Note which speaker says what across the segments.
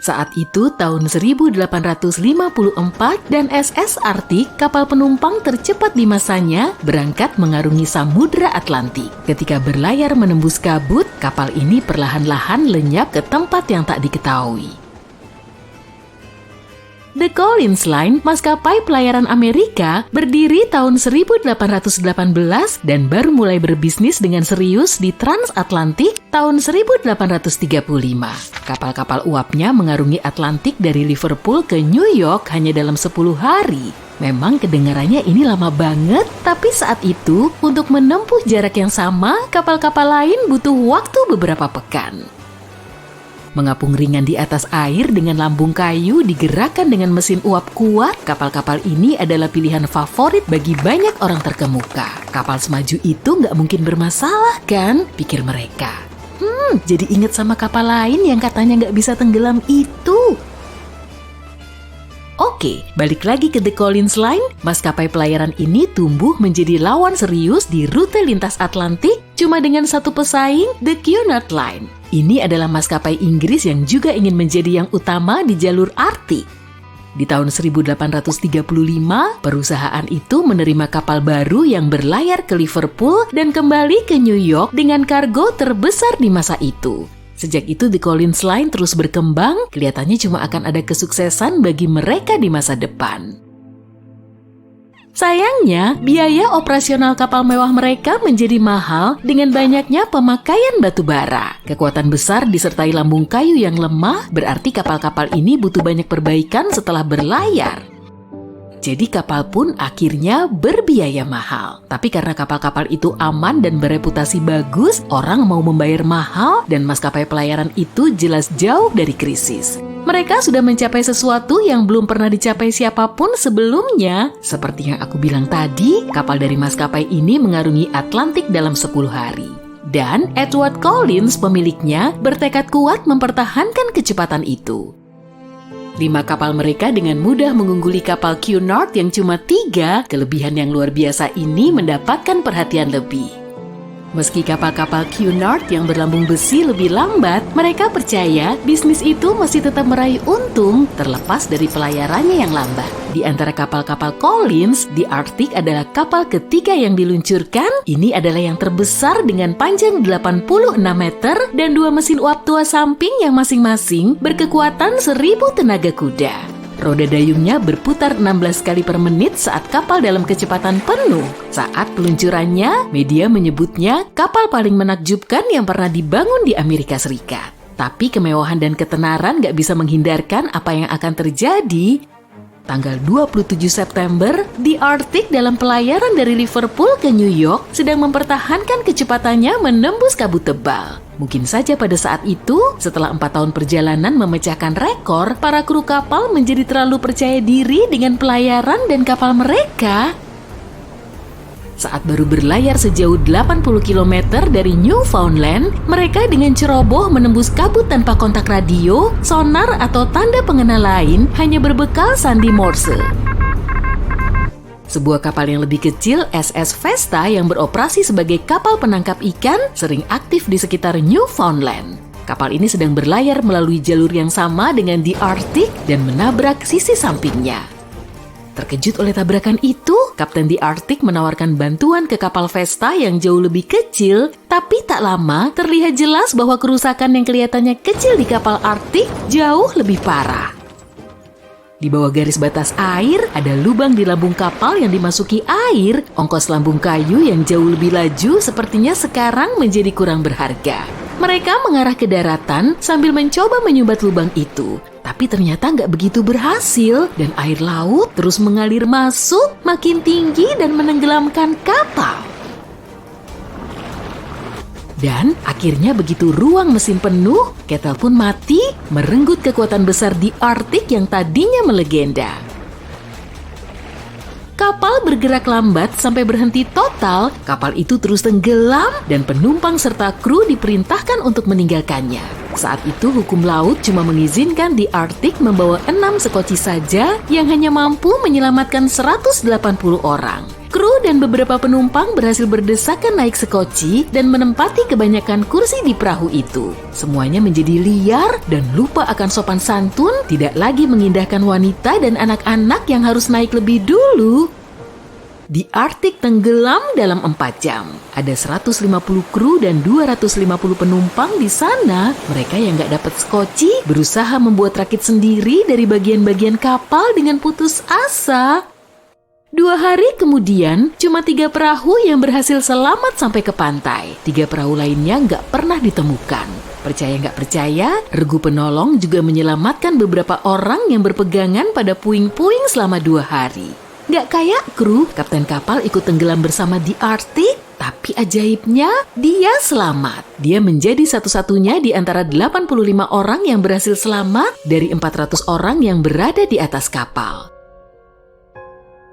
Speaker 1: Saat itu tahun 1854 dan SS Arctic, kapal penumpang tercepat di masanya, berangkat mengarungi Samudra Atlantik. Ketika berlayar menembus kabut, kapal ini perlahan-lahan lenyap ke tempat yang tak diketahui. The Collins Line, maskapai pelayaran Amerika, berdiri tahun 1818 dan baru mulai berbisnis dengan serius di Transatlantik tahun 1835. Kapal-kapal uapnya mengarungi Atlantik dari Liverpool ke New York hanya dalam 10 hari. Memang kedengarannya ini lama banget, tapi saat itu untuk menempuh jarak yang sama, kapal-kapal lain butuh waktu beberapa pekan. Mengapung ringan di atas air dengan lambung kayu digerakkan dengan mesin uap kuat, kapal-kapal ini adalah pilihan favorit bagi banyak orang terkemuka. Kapal semaju itu nggak mungkin bermasalah kan, pikir mereka. Jadi inget sama kapal lain yang katanya nggak bisa tenggelam itu. Oke, balik lagi ke The Collins Line, maskapai pelayaran ini tumbuh menjadi lawan serius di rute lintas Atlantik cuma dengan satu pesaing, The Cunard Line. Ini adalah maskapai Inggris yang juga ingin menjadi yang utama di jalur Arktik. Di tahun 1835, perusahaan itu menerima kapal baru yang berlayar ke Liverpool dan kembali ke New York dengan kargo terbesar di masa itu. Sejak itu The Collins Line terus berkembang, kelihatannya cuma akan ada kesuksesan bagi mereka di masa depan. Sayangnya, biaya operasional kapal mewah mereka menjadi mahal dengan banyaknya pemakaian batu bara. Kekuatan besar disertai lambung kayu yang lemah, berarti kapal-kapal ini butuh banyak perbaikan setelah berlayar. Jadi kapal pun akhirnya berbiaya mahal. Tapi karena kapal-kapal itu aman dan bereputasi bagus, orang mau membayar mahal dan maskapai pelayaran itu jelas jauh dari krisis. Mereka sudah mencapai sesuatu yang belum pernah dicapai siapapun sebelumnya. Seperti yang aku bilang tadi, kapal dari maskapai ini mengarungi Atlantik dalam 10 hari. Dan Edward Collins, pemiliknya, bertekad kuat mempertahankan kecepatan itu. 5 kapal mereka dengan mudah mengungguli kapal Cunard yang cuma 3, kelebihan yang luar biasa ini mendapatkan perhatian lebih. Meski kapal-kapal Cunard yang berlambung besi lebih lambat, mereka percaya bisnis itu masih tetap meraih untung terlepas dari pelayarannya yang lambat. Di antara kapal-kapal Collins, The Arctic adalah kapal ketiga yang diluncurkan. Ini adalah yang terbesar dengan panjang 86 meter dan 2 mesin uap tua samping yang masing-masing berkekuatan 1000 tenaga kuda. Roda dayungnya berputar 16 kali per menit saat kapal dalam kecepatan penuh. Saat peluncurannya, media menyebutnya kapal paling menakjubkan yang pernah dibangun di Amerika Serikat. Tapi kemewahan dan ketenaran gak bisa menghindarkan apa yang akan terjadi. Tanggal 27 September, The Arctic dalam pelayaran dari Liverpool ke New York sedang mempertahankan kecepatannya menembus kabut tebal. Mungkin saja pada saat itu, setelah 4 tahun perjalanan memecahkan rekor, para kru kapal menjadi terlalu percaya diri dengan pelayaran dan kapal mereka. Saat baru berlayar sejauh 80 km dari Newfoundland, mereka dengan ceroboh menembus kabut tanpa kontak radio, sonar atau tanda pengenal lain, hanya berbekal sandi Morse. Sebuah kapal yang lebih kecil, SS Vesta yang beroperasi sebagai kapal penangkap ikan, sering aktif di sekitar Newfoundland. Kapal ini sedang berlayar melalui jalur yang sama dengan The Arctic dan menabrak sisi sampingnya. Terkejut oleh tabrakan itu, Kapten The Arctic menawarkan bantuan ke kapal Vesta yang jauh lebih kecil, tapi tak lama terlihat jelas bahwa kerusakan yang kelihatannya kecil di kapal Arctic jauh lebih parah. Di bawah garis batas air, ada lubang di lambung kapal yang dimasuki air. Ongkos lambung kayu yang jauh lebih laju sepertinya sekarang menjadi kurang berharga. Mereka mengarah ke daratan sambil mencoba menyumbat lubang itu. Tapi ternyata nggak begitu berhasil dan air laut terus mengalir masuk makin tinggi dan menenggelamkan kapal. Dan akhirnya begitu ruang mesin penuh, ketel pun mati, merenggut kekuatan besar di Arctic yang tadinya melegenda. Kapal bergerak lambat sampai berhenti total, kapal itu terus tenggelam dan penumpang serta kru diperintahkan untuk meninggalkannya. Saat itu hukum laut cuma mengizinkan di Arctic membawa 6 sekoci saja yang hanya mampu menyelamatkan 180 orang. Kru dan beberapa penumpang berhasil berdesakan naik sekoci dan menempati kebanyakan kursi di perahu itu. Semuanya menjadi liar dan lupa akan sopan santun, tidak lagi mengindahkan wanita dan anak-anak yang harus naik lebih dulu. The Arctic tenggelam dalam 4 jam. Ada 150 kru dan 250 penumpang di sana. Mereka yang gak dapat skoci berusaha membuat rakit sendiri dari bagian-bagian kapal dengan putus asa. 2 hari kemudian, cuma 3 perahu yang berhasil selamat sampai ke pantai. 3 perahu lainnya nggak pernah ditemukan. Percaya nggak percaya, regu penolong juga menyelamatkan beberapa orang yang berpegangan pada puing-puing selama 2 hari. Nggak kayak kru, kapten kapal ikut tenggelam bersama di Arctic, tapi ajaibnya dia selamat. Dia menjadi satu-satunya di antara 85 orang yang berhasil selamat dari 400 orang yang berada di atas kapal.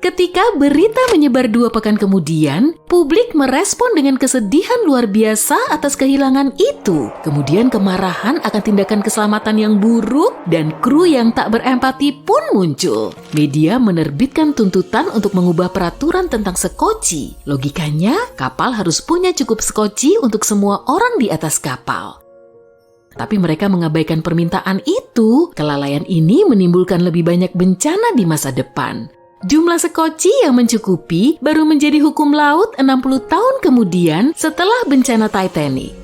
Speaker 1: Ketika berita menyebar 2 pekan kemudian, publik merespon dengan kesedihan luar biasa atas kehilangan itu. Kemudian kemarahan akan tindakan keselamatan yang buruk dan kru yang tak berempati pun muncul. Media menerbitkan tuntutan untuk mengubah peraturan tentang sekoci. Logikanya, kapal harus punya cukup sekoci untuk semua orang di atas kapal. Tapi mereka mengabaikan permintaan itu. Kelalaian ini menimbulkan lebih banyak bencana di masa depan. Jumlah sekoci yang mencukupi baru menjadi hukum laut 60 tahun kemudian setelah bencana Titanic.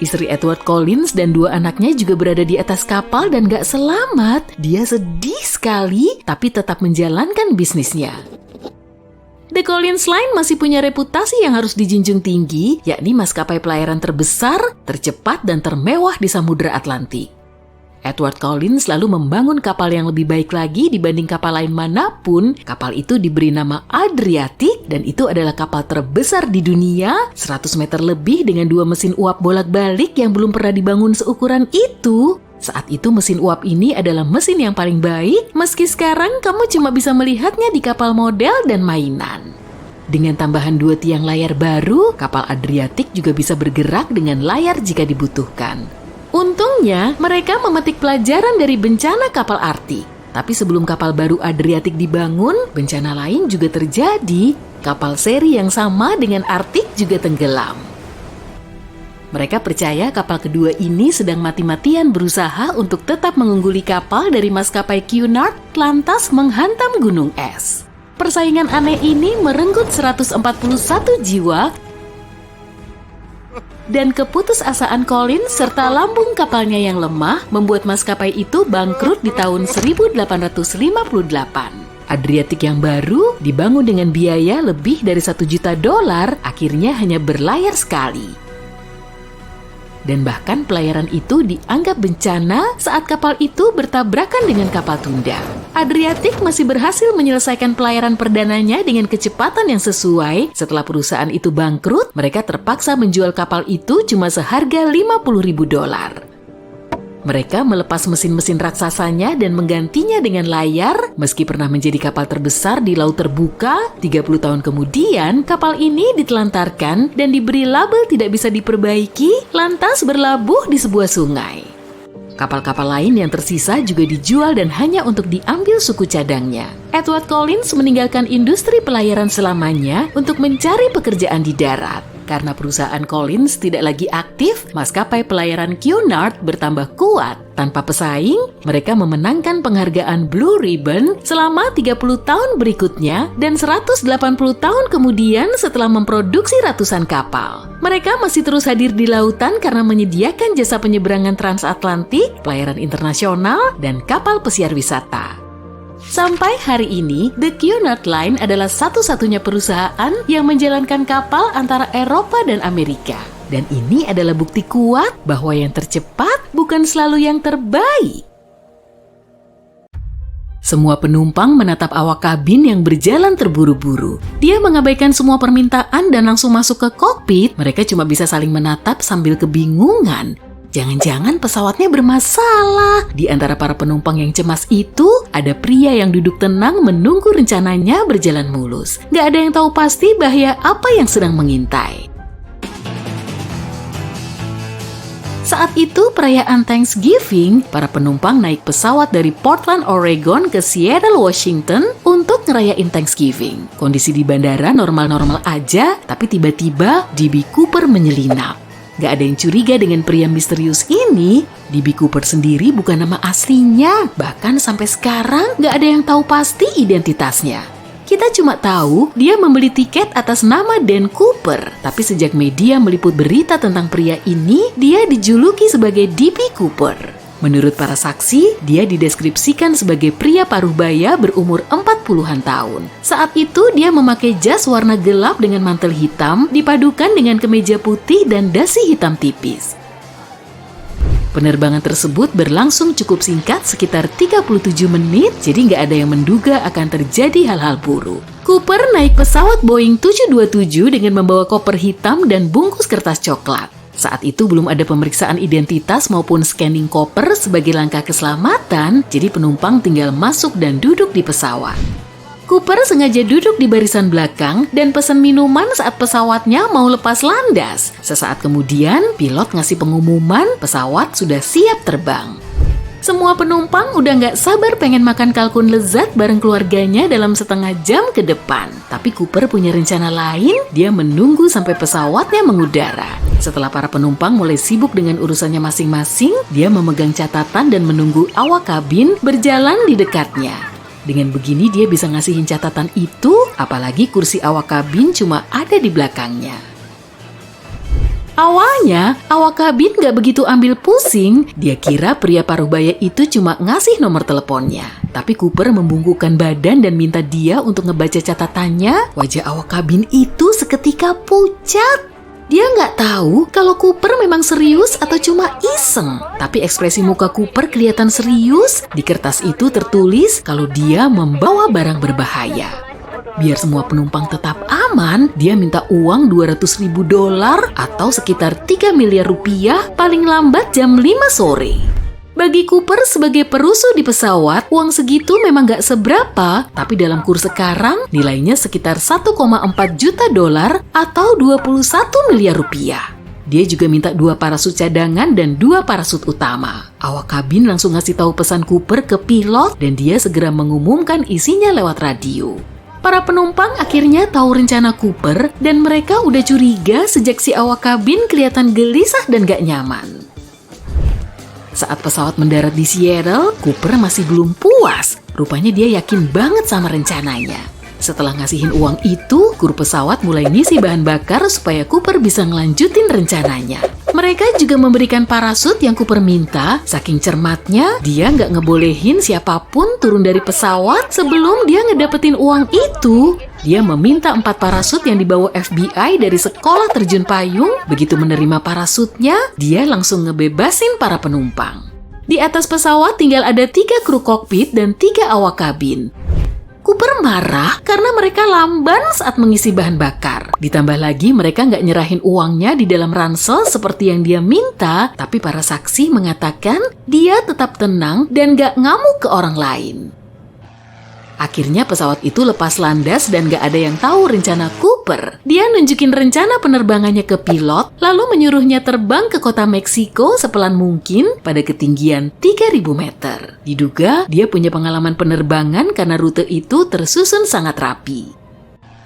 Speaker 1: Istri Edward Collins dan 2 anaknya juga berada di atas kapal dan gak selamat. Dia sedih sekali, tapi tetap menjalankan bisnisnya. The Collins Line masih punya reputasi yang harus dijunjung tinggi, yakni maskapai pelayaran terbesar, tercepat, dan termewah di Samudra Atlantik. Edward Collins lalu membangun kapal yang lebih baik lagi dibanding kapal lain manapun. Kapal itu diberi nama Adriatic dan itu adalah kapal terbesar di dunia, 100 meter lebih dengan 2 mesin uap bolak-balik yang belum pernah dibangun seukuran itu. Saat itu mesin uap ini adalah mesin yang paling baik, meski sekarang kamu cuma bisa melihatnya di kapal model dan mainan. Dengan tambahan 2 tiang layar baru, kapal Adriatic juga bisa bergerak dengan layar jika dibutuhkan. Untungnya, mereka memetik pelajaran dari bencana kapal Arktik. Tapi sebelum kapal baru Adriatic dibangun, bencana lain juga terjadi. Kapal seri yang sama dengan Arktik juga tenggelam. Mereka percaya kapal kedua ini sedang mati-matian berusaha untuk tetap mengungguli kapal dari maskapai Cunard, lantas menghantam gunung es. Persaingan aneh ini merenggut 141 jiwa, dan keputusasaan Collins serta lambung kapalnya yang lemah membuat maskapai itu bangkrut di tahun 1858. Adriatic yang baru dibangun dengan biaya lebih dari $1 juta, akhirnya hanya berlayar sekali. Dan bahkan pelayaran itu dianggap bencana saat kapal itu bertabrakan dengan kapal tunda. Adriatic masih berhasil menyelesaikan pelayaran perdananya dengan kecepatan yang sesuai. Setelah perusahaan itu bangkrut, mereka terpaksa menjual kapal itu cuma seharga $50.000. Mereka melepas mesin-mesin raksasanya dan menggantinya dengan layar. Meski pernah menjadi kapal terbesar di laut terbuka, 30 tahun kemudian kapal ini ditelantarkan dan diberi label tidak bisa diperbaiki, lantas berlabuh di sebuah sungai. Kapal-kapal lain yang tersisa juga dijual dan hanya untuk diambil suku cadangnya. Edward Collins meninggalkan industri pelayaran selamanya untuk mencari pekerjaan di darat. Karena perusahaan Collins tidak lagi aktif, maskapai pelayaran Cunard bertambah kuat. Tanpa pesaing, mereka memenangkan penghargaan Blue Ribbon selama 30 tahun berikutnya dan 180 tahun kemudian setelah memproduksi ratusan kapal. Mereka masih terus hadir di lautan karena menyediakan jasa penyeberangan transatlantik, pelayaran internasional, dan kapal pesiar wisata. Sampai hari ini, The Cunard Line adalah satu-satunya perusahaan yang menjalankan kapal antara Eropa dan Amerika. Dan ini adalah bukti kuat bahwa yang tercepat bukan selalu yang terbaik. Semua penumpang menatap awak kabin yang berjalan terburu-buru. Dia mengabaikan semua permintaan dan langsung masuk ke kokpit. Mereka cuma bisa saling menatap sambil kebingungan. Jangan-jangan pesawatnya bermasalah. Di antara para penumpang yang cemas itu, ada pria yang duduk tenang menunggu rencananya berjalan mulus. Gak ada yang tahu pasti bahaya apa yang sedang mengintai. Saat itu perayaan Thanksgiving, para penumpang naik pesawat dari Portland, Oregon ke Seattle, Washington untuk ngerayain Thanksgiving. Kondisi di bandara normal-normal aja, tapi tiba-tiba D.B. Cooper menyelinap. Gak ada yang curiga dengan pria misterius ini. D.B. Cooper sendiri bukan nama aslinya. Bahkan sampai sekarang gak ada yang tahu pasti identitasnya. Kita cuma tahu dia membeli tiket atas nama Dan Cooper. Tapi sejak media meliput berita tentang pria ini, dia dijuluki sebagai D.B. Cooper. Menurut para saksi, dia dideskripsikan sebagai pria parubaya berumur 40-an tahun. Saat itu dia memakai jas warna gelap dengan mantel hitam dipadukan dengan kemeja putih dan dasi hitam tipis. Penerbangan tersebut berlangsung cukup singkat, sekitar 37 menit, jadi nggak ada yang menduga akan terjadi hal-hal buruk. Cooper naik pesawat Boeing 727 dengan membawa koper hitam dan bungkus kertas coklat. Saat itu belum ada pemeriksaan identitas maupun scanning koper sebagai langkah keselamatan, jadi penumpang tinggal masuk dan duduk di pesawat. Cooper sengaja duduk di barisan belakang dan pesan minuman saat pesawatnya mau lepas landas. Sesaat kemudian, pilot ngasih pengumuman pesawat sudah siap terbang. Semua penumpang udah nggak sabar pengen makan kalkun lezat bareng keluarganya dalam setengah jam ke depan. Tapi Cooper punya rencana lain, dia menunggu sampai pesawatnya mengudara. Setelah para penumpang mulai sibuk dengan urusannya masing-masing, dia memegang catatan dan menunggu awak kabin berjalan di dekatnya. Dengan begini dia bisa ngasihin catatan itu, apalagi kursi awak kabin cuma ada di belakangnya. Awalnya, awak kabin gak begitu ambil pusing. Dia kira pria parubaya itu cuma ngasih nomor teleponnya. Tapi Cooper membungkukkan badan dan minta dia untuk ngebaca catatannya. Wajah awak kabin itu seketika pucat. Dia nggak tahu kalau Cooper memang serius atau cuma iseng. Tapi ekspresi muka Cooper kelihatan serius. Di kertas itu tertulis kalau dia membawa barang berbahaya. Biar semua penumpang tetap aman, dia minta uang $200.000 atau sekitar 3 miliar rupiah paling lambat jam 5 sore. Bagi Cooper sebagai perusuh di pesawat, uang segitu memang gak seberapa, tapi dalam kurs sekarang nilainya sekitar $1,4 juta atau 21 miliar rupiah. Dia juga minta 2 parasut cadangan dan 2 parasut utama. Awak kabin langsung ngasih tahu pesan Cooper ke pilot dan dia segera mengumumkan isinya lewat radio. Para penumpang akhirnya tahu rencana Cooper dan mereka udah curiga sejak si awak kabin kelihatan gelisah dan gak nyaman. Saat pesawat mendarat di Seattle, Cooper masih belum puas. Rupanya dia yakin banget sama rencananya. Setelah ngasihin uang itu, kru pesawat mulai ngisi bahan bakar supaya Cooper bisa ngelanjutin rencananya. Mereka juga memberikan parasut yang Cooper minta. Saking cermatnya, dia nggak ngebolehin siapapun turun dari pesawat sebelum dia ngedapetin uang itu. Dia meminta 4 parasut yang dibawa FBI dari sekolah terjun payung. Begitu menerima parasutnya, dia langsung ngebebasin para penumpang. Di atas pesawat tinggal ada 3 kru kokpit dan 3 awak kabin. Cooper marah karena mereka lamban saat mengisi bahan bakar. Ditambah lagi mereka nggak nyerahin uangnya di dalam ransel seperti yang dia minta, tapi para saksi mengatakan dia tetap tenang dan nggak ngamuk ke orang lain. Akhirnya pesawat itu lepas landas dan gak ada yang tahu rencana Cooper. Dia nunjukin rencana penerbangannya ke pilot, lalu menyuruhnya terbang ke kota Meksiko sepelan mungkin pada ketinggian 3.000 meter. Diduga dia punya pengalaman penerbangan karena rute itu tersusun sangat rapi.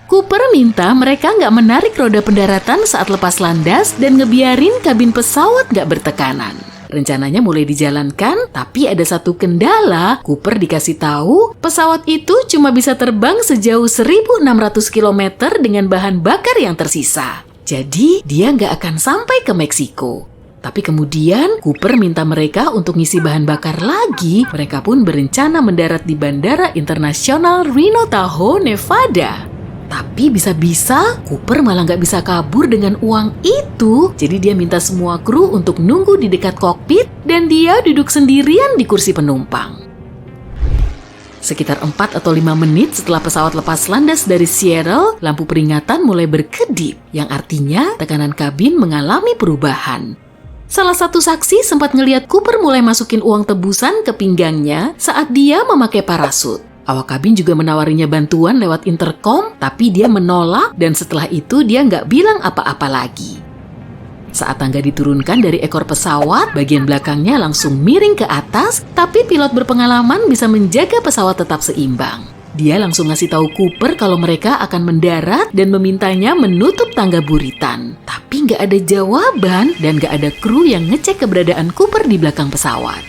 Speaker 1: Cooper minta mereka nggak menarik roda pendaratan saat lepas landas dan ngebiarin kabin pesawat nggak bertekanan. Rencananya mulai dijalankan, tapi ada satu kendala. Cooper dikasih tahu pesawat itu cuma bisa terbang sejauh 1.600 km dengan bahan bakar yang tersisa. Jadi dia nggak akan sampai ke Meksiko. Tapi kemudian Cooper minta mereka untuk ngisi bahan bakar lagi. Mereka pun berencana mendarat di Bandara Internasional Reno Tahoe, Nevada. Tapi bisa-bisa Cooper malah nggak bisa kabur dengan uang itu. Jadi dia minta semua kru untuk nunggu di dekat kokpit dan dia duduk sendirian di kursi penumpang. Sekitar 4 atau 5 menit setelah pesawat lepas landas dari Seattle, lampu peringatan mulai berkedip, yang artinya tekanan kabin mengalami perubahan. Salah satu saksi sempat ngelihat Cooper mulai masukin uang tebusan ke pinggangnya saat dia memakai parasut. Awak kabin juga menawarinya bantuan lewat intercom, tapi dia menolak dan setelah itu dia nggak bilang apa-apa lagi. Saat tangga diturunkan dari ekor pesawat, bagian belakangnya langsung miring ke atas, tapi pilot berpengalaman bisa menjaga pesawat tetap seimbang. Dia langsung ngasih tahu Cooper kalau mereka akan mendarat dan memintanya menutup tangga buritan. Tapi nggak ada jawaban dan nggak ada kru yang ngecek keberadaan Cooper di belakang pesawat.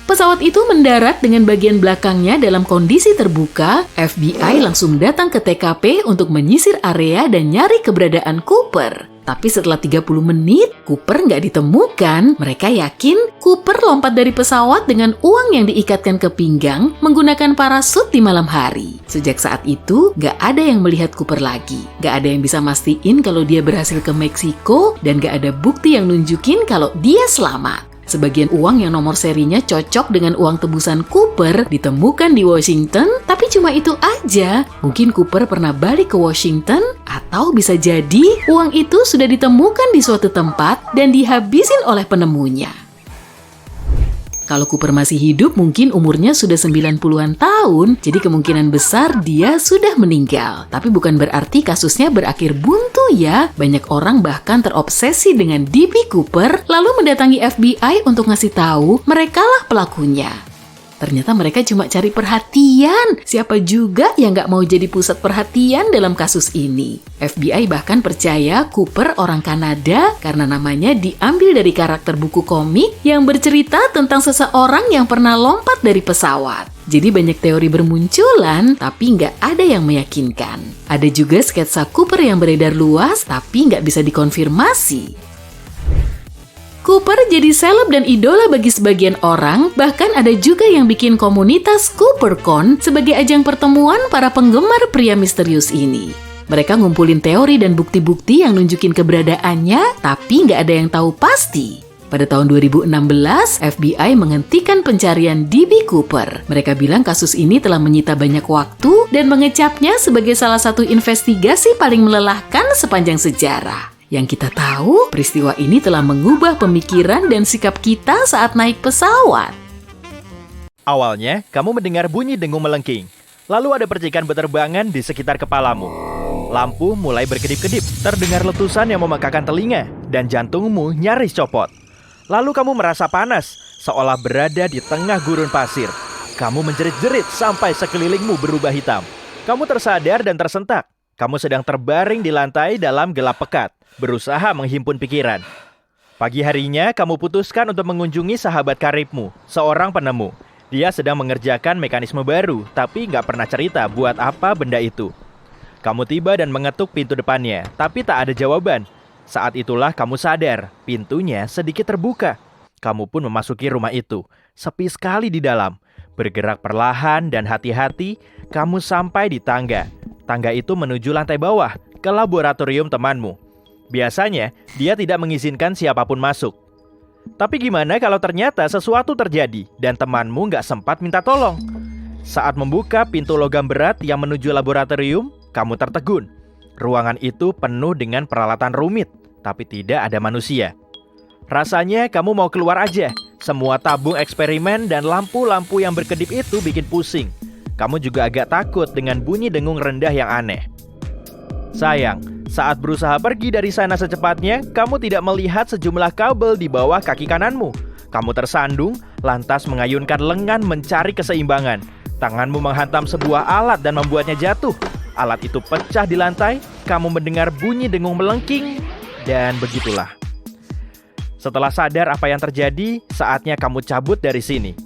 Speaker 1: Pesawat itu mendarat dengan bagian belakangnya dalam kondisi terbuka. FBI langsung datang ke TKP untuk menyisir area dan nyari keberadaan Cooper. Tapi setelah 30 menit, Cooper nggak ditemukan. Mereka yakin Cooper lompat dari pesawat dengan uang yang diikatkan ke pinggang menggunakan parasut di malam hari. Sejak saat itu, nggak ada yang melihat Cooper lagi. Nggak ada yang bisa mastiin kalau dia berhasil ke Meksiko dan nggak ada bukti yang nunjukin kalau dia selamat. Sebagian uang yang nomor serinya cocok dengan uang tebusan Cooper ditemukan di Washington, tapi cuma itu aja. Mungkin Cooper pernah balik ke Washington, atau bisa jadi uang itu sudah ditemukan di suatu tempat dan dihabisin oleh penemunya. Kalau Cooper masih hidup, mungkin umurnya sudah 90-an tahun, jadi kemungkinan besar dia sudah meninggal. Tapi bukan berarti kasusnya berakhir buntu ya. Banyak orang bahkan terobsesi dengan DB Cooper, lalu mendatangi FBI untuk ngasih tahu merekalah pelakunya. Ternyata mereka cuma cari perhatian. Siapa juga yang nggak mau jadi pusat perhatian dalam kasus ini? FBI bahkan percaya Cooper orang Kanada karena namanya diambil dari karakter buku komik yang bercerita tentang seseorang yang pernah lompat dari pesawat. Jadi banyak teori bermunculan, tapi nggak ada yang meyakinkan. Ada juga sketsa Cooper yang beredar luas, tapi nggak bisa dikonfirmasi. Cooper jadi seleb dan idola bagi sebagian orang, bahkan ada juga yang bikin komunitas CooperCon sebagai ajang pertemuan para penggemar pria misterius ini. Mereka ngumpulin teori dan bukti-bukti yang nunjukin keberadaannya, tapi nggak ada yang tahu pasti. Pada tahun 2016, FBI menghentikan pencarian DB Cooper. Mereka bilang kasus ini telah menyita banyak waktu dan mengecapnya sebagai salah satu investigasi paling melelahkan sepanjang sejarah. Yang kita tahu, peristiwa ini telah mengubah pemikiran dan sikap kita saat naik pesawat.
Speaker 2: Awalnya, kamu mendengar bunyi dengung melengking. Lalu ada percikan berterbangan di sekitar kepalamu. Lampu mulai berkedip-kedip, terdengar letusan yang memekakan telinga, dan jantungmu nyaris copot. Lalu kamu merasa panas, seolah berada di tengah gurun pasir. Kamu menjerit-jerit sampai sekelilingmu berubah hitam. Kamu tersadar dan tersentak. Kamu sedang terbaring di lantai dalam gelap pekat, berusaha menghimpun pikiran. Pagi harinya, kamu putuskan untuk mengunjungi sahabat karibmu, seorang penemu. Dia sedang mengerjakan mekanisme baru, tapi nggak pernah cerita buat apa benda itu. Kamu tiba dan mengetuk pintu depannya, tapi tak ada jawaban. Saat itulah kamu sadar, pintunya sedikit terbuka. Kamu pun memasuki rumah itu, sepi sekali di dalam. Bergerak perlahan dan hati-hati, kamu sampai di tangga. Tangga itu menuju lantai bawah, ke laboratorium temanmu. Biasanya, dia tidak mengizinkan siapapun masuk. Tapi gimana kalau ternyata sesuatu terjadi dan temanmu nggak sempat minta tolong? Saat membuka pintu logam berat yang menuju laboratorium, kamu tertegun. Ruangan itu penuh dengan peralatan rumit, tapi tidak ada manusia. Rasanya kamu mau keluar aja. Semua tabung eksperimen dan lampu-lampu yang berkedip itu bikin pusing. Kamu juga agak takut dengan bunyi dengung rendah yang aneh. Sayang, saat berusaha pergi dari sana secepatnya, kamu tidak melihat sejumlah kabel di bawah kaki kananmu. Kamu tersandung, lantas mengayunkan lengan mencari keseimbangan. Tanganmu menghantam sebuah alat dan membuatnya jatuh. Alat itu pecah di lantai, kamu mendengar bunyi dengung melengking, dan begitulah. Setelah sadar apa yang terjadi, saatnya kamu cabut dari sini.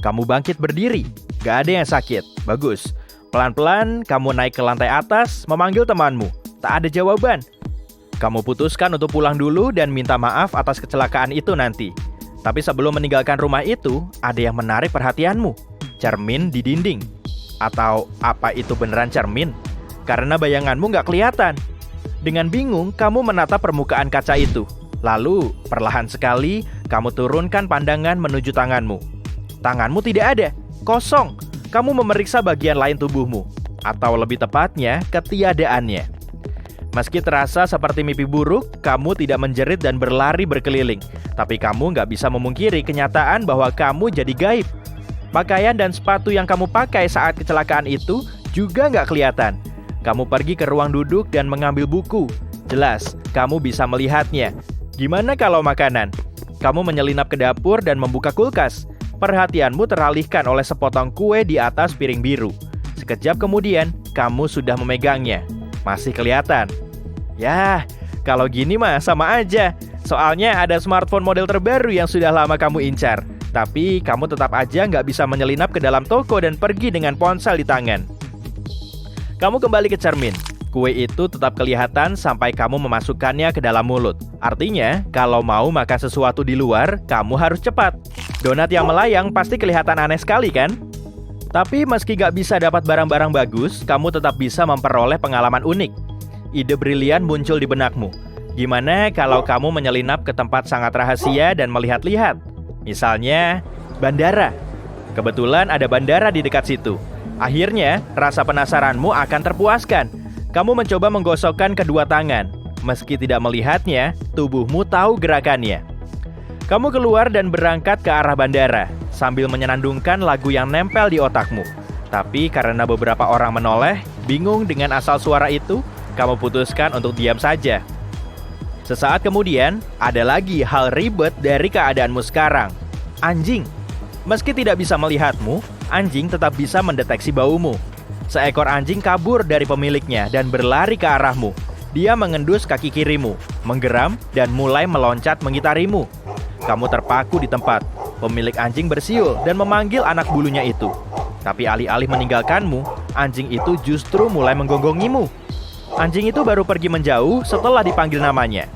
Speaker 2: Kamu bangkit berdiri, gak ada yang sakit, bagus. Pelan-pelan kamu naik ke lantai atas, memanggil temanmu. Tak ada jawaban. Kamu putuskan untuk pulang dulu dan minta maaf atas kecelakaan itu nanti. Tapi sebelum meninggalkan rumah itu, ada yang menarik perhatianmu. Cermin di dinding. Atau apa itu beneran cermin? Karena bayanganmu gak kelihatan. Dengan bingung, kamu menatap permukaan kaca itu. Lalu, perlahan sekali, kamu turunkan pandangan menuju tanganmu. Tanganmu tidak ada, kosong. Kamu memeriksa bagian lain tubuhmu. Atau lebih tepatnya, ketiadaannya. Meski terasa seperti mimpi buruk, kamu tidak menjerit dan berlari berkeliling. Tapi kamu gak bisa memungkiri kenyataan bahwa kamu jadi gaib. Pakaian dan sepatu yang kamu pakai saat kecelakaan itu juga gak kelihatan. Kamu pergi ke ruang duduk dan mengambil buku. Jelas, kamu bisa melihatnya. Gimana kalau makanan? Kamu menyelinap ke dapur dan membuka kulkas. Perhatianmu teralihkan oleh sepotong kue di atas piring biru. Sekejap kemudian, kamu sudah memegangnya. Masih kelihatan. Yah, kalau gini mah sama aja. Soalnya ada smartphone model terbaru yang sudah lama kamu incar. Tapi kamu tetap aja nggak bisa menyelinap ke dalam toko dan pergi dengan ponsel di tangan. Kamu kembali ke cermin. Kue itu tetap kelihatan sampai kamu memasukkannya ke dalam mulut. Artinya, kalau mau makan sesuatu di luar, kamu harus cepat. Donat yang melayang pasti kelihatan aneh sekali kan? Tapi meski gak bisa dapat barang-barang bagus, kamu tetap bisa memperoleh pengalaman unik. Ide brilian muncul di benakmu. Gimana kalau kamu menyelinap ke tempat sangat rahasia dan melihat-lihat? Misalnya, bandara. Kebetulan ada bandara di dekat situ. Akhirnya, rasa penasaranmu akan terpuaskan. Kamu mencoba menggosokkan kedua tangan. Meski tidak melihatnya, tubuhmu tahu gerakannya. Kamu keluar dan berangkat ke arah bandara, sambil menyenandungkan lagu yang nempel di otakmu. Tapi karena beberapa orang menoleh, bingung dengan asal suara itu, kamu putuskan untuk diam saja. Sesaat kemudian, ada lagi hal ribet dari keadaanmu sekarang. Anjing. Meski tidak bisa melihatmu, anjing tetap bisa mendeteksi baumu. Seekor anjing kabur dari pemiliknya dan berlari ke arahmu. Dia mengendus kaki kirimu, menggeram, dan mulai meloncat mengitarimu. Kamu terpaku di tempat. Pemilik anjing bersiul dan memanggil anak bulunya itu. Tapi alih-alih meninggalkanmu, anjing itu justru mulai menggonggonggimu. Anjing itu baru pergi menjauh setelah dipanggil namanya.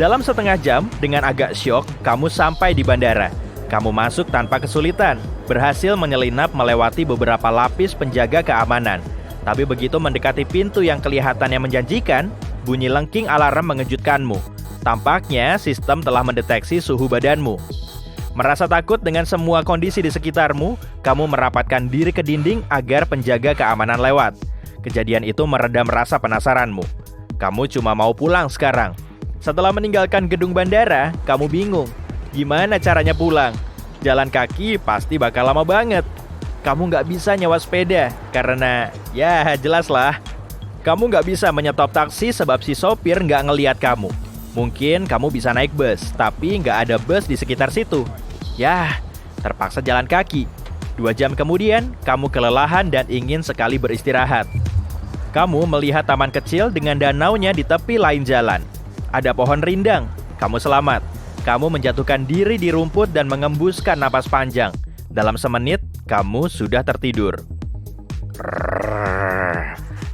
Speaker 2: Dalam setengah jam, dengan agak syok, kamu sampai di bandara. Kamu masuk tanpa kesulitan, berhasil menyelinap melewati beberapa lapis penjaga keamanan. Tapi begitu mendekati pintu yang kelihatannya menjanjikan, bunyi lengking alarm mengejutkanmu. Tampaknya sistem telah mendeteksi suhu badanmu. Merasa takut dengan semua kondisi di sekitarmu, kamu merapatkan diri ke dinding agar penjaga keamanan lewat. Kejadian itu meredam rasa penasaranmu. Kamu cuma mau pulang sekarang. Setelah meninggalkan gedung bandara, kamu bingung. Gimana caranya pulang? Jalan kaki pasti bakal lama banget. Kamu nggak bisa nyewa sepeda, karena ya jelas lah. Kamu nggak bisa menyetop taksi sebab si sopir nggak ngeliat kamu. Mungkin kamu bisa naik bus, tapi nggak ada bus di sekitar situ. Yah, terpaksa jalan kaki. 2 jam kemudian, kamu kelelahan dan ingin sekali beristirahat. Kamu melihat taman kecil dengan danaunya di tepi lain jalan. Ada pohon rindang, kamu selamat. Kamu menjatuhkan diri di rumput dan mengembuskan napas panjang. Dalam semenit, kamu sudah tertidur.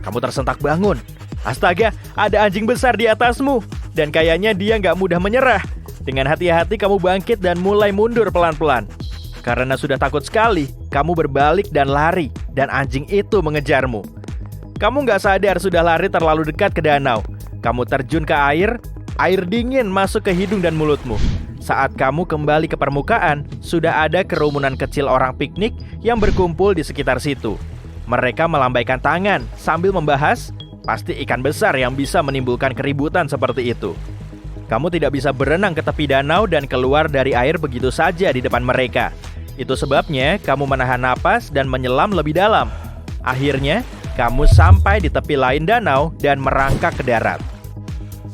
Speaker 2: Kamu tersentak bangun. Astaga, ada anjing besar di atasmu. Dan kayaknya dia nggak mudah menyerah. Dengan hati-hati kamu bangkit dan mulai mundur pelan-pelan. Karena sudah takut sekali, kamu berbalik dan lari. Dan anjing itu mengejarmu. Kamu nggak sadar sudah lari terlalu dekat ke danau. Kamu terjun ke air dingin masuk ke hidung dan mulutmu. Saat kamu kembali ke permukaan, sudah ada kerumunan kecil orang piknik yang berkumpul di sekitar situ. Mereka melambaikan tangan sambil membahas, pasti ikan besar yang bisa menimbulkan keributan seperti itu. Kamu tidak bisa berenang ke tepi danau dan keluar dari air begitu saja di depan mereka. Itu sebabnya kamu menahan napas dan menyelam lebih dalam. Akhirnya, kamu sampai di tepi lain danau dan merangkak ke darat.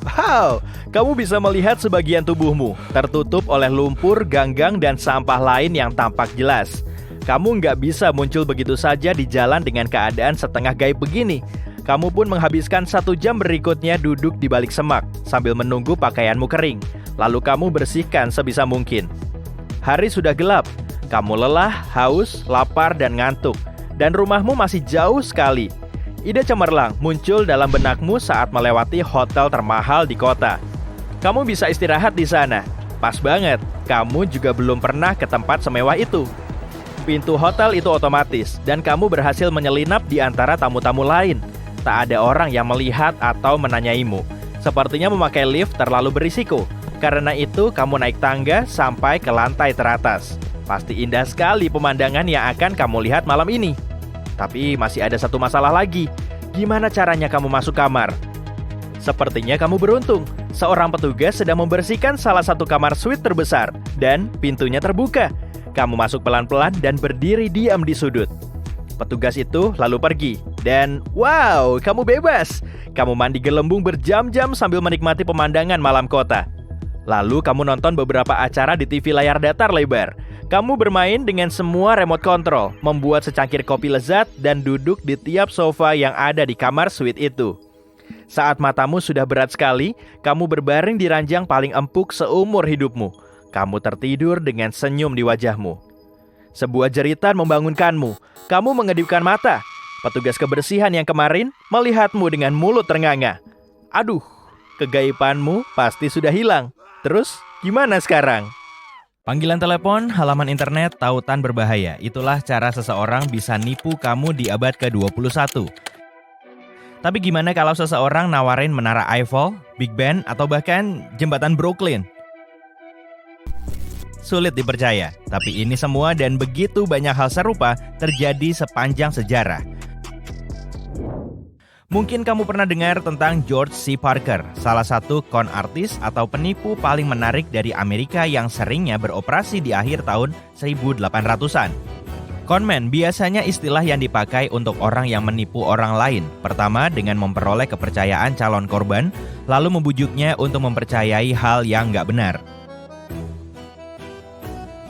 Speaker 2: Wow, kamu bisa melihat sebagian tubuhmu tertutup oleh lumpur, ganggang, dan sampah lain yang tampak jelas. Kamu nggak bisa muncul begitu saja di jalan dengan keadaan setengah gaib begini. Kamu pun menghabiskan 1 jam berikutnya duduk di balik semak sambil menunggu pakaianmu kering. Lalu kamu bersihkan sebisa mungkin. Hari sudah gelap. Kamu lelah, haus, lapar, dan ngantuk. Dan rumahmu masih jauh sekali. Ide cemerlang muncul dalam benakmu saat melewati hotel termahal di kota. Kamu bisa istirahat di sana. Pas banget, kamu juga belum pernah ke tempat semewah itu. Pintu hotel itu otomatis, dan kamu berhasil menyelinap di antara tamu-tamu lain. Tak ada orang yang melihat atau menanyaimu. Sepertinya memakai lift terlalu berisiko. Karena itu, kamu naik tangga sampai ke lantai teratas. Pasti indah sekali pemandangan yang akan kamu lihat malam ini. Tapi masih ada satu masalah lagi. Gimana caranya kamu masuk kamar? Sepertinya kamu beruntung. Seorang petugas sedang membersihkan salah satu kamar suite terbesar. Dan pintunya terbuka. Kamu masuk pelan-pelan dan berdiri diam di sudut. Petugas itu lalu pergi. Dan wow, kamu bebas. Kamu mandi gelembung berjam-jam sambil menikmati pemandangan malam kota. Lalu kamu nonton beberapa acara di TV layar datar lebar. Kamu bermain dengan semua remote control, membuat secangkir kopi lezat, dan duduk di tiap sofa yang ada di kamar suite itu. Saat matamu sudah berat sekali, kamu berbaring di ranjang paling empuk seumur hidupmu. Kamu tertidur dengan senyum di wajahmu. Sebuah jeritan membangunkanmu. Kamu mengedipkan mata. Petugas kebersihan yang kemarin melihatmu dengan mulut ternganga. Aduh, kegaibanmu pasti sudah hilang. Terus, gimana sekarang? Panggilan telepon, halaman internet, tautan berbahaya. Itulah cara seseorang bisa nipu kamu di abad ke-21. Tapi gimana kalau seseorang nawarin menara Eiffel, Big Ben, atau bahkan jembatan Brooklyn? Sulit dipercaya, tapi ini semua dan begitu banyak hal serupa terjadi sepanjang sejarah. Mungkin kamu pernah dengar tentang George C. Parker, salah satu con artis atau penipu paling menarik dari Amerika yang seringnya beroperasi di akhir tahun 1800-an. Conman biasanya istilah yang dipakai untuk orang yang menipu orang lain. Pertama, dengan memperoleh kepercayaan calon korban, lalu membujuknya untuk mempercayai hal yang nggak benar.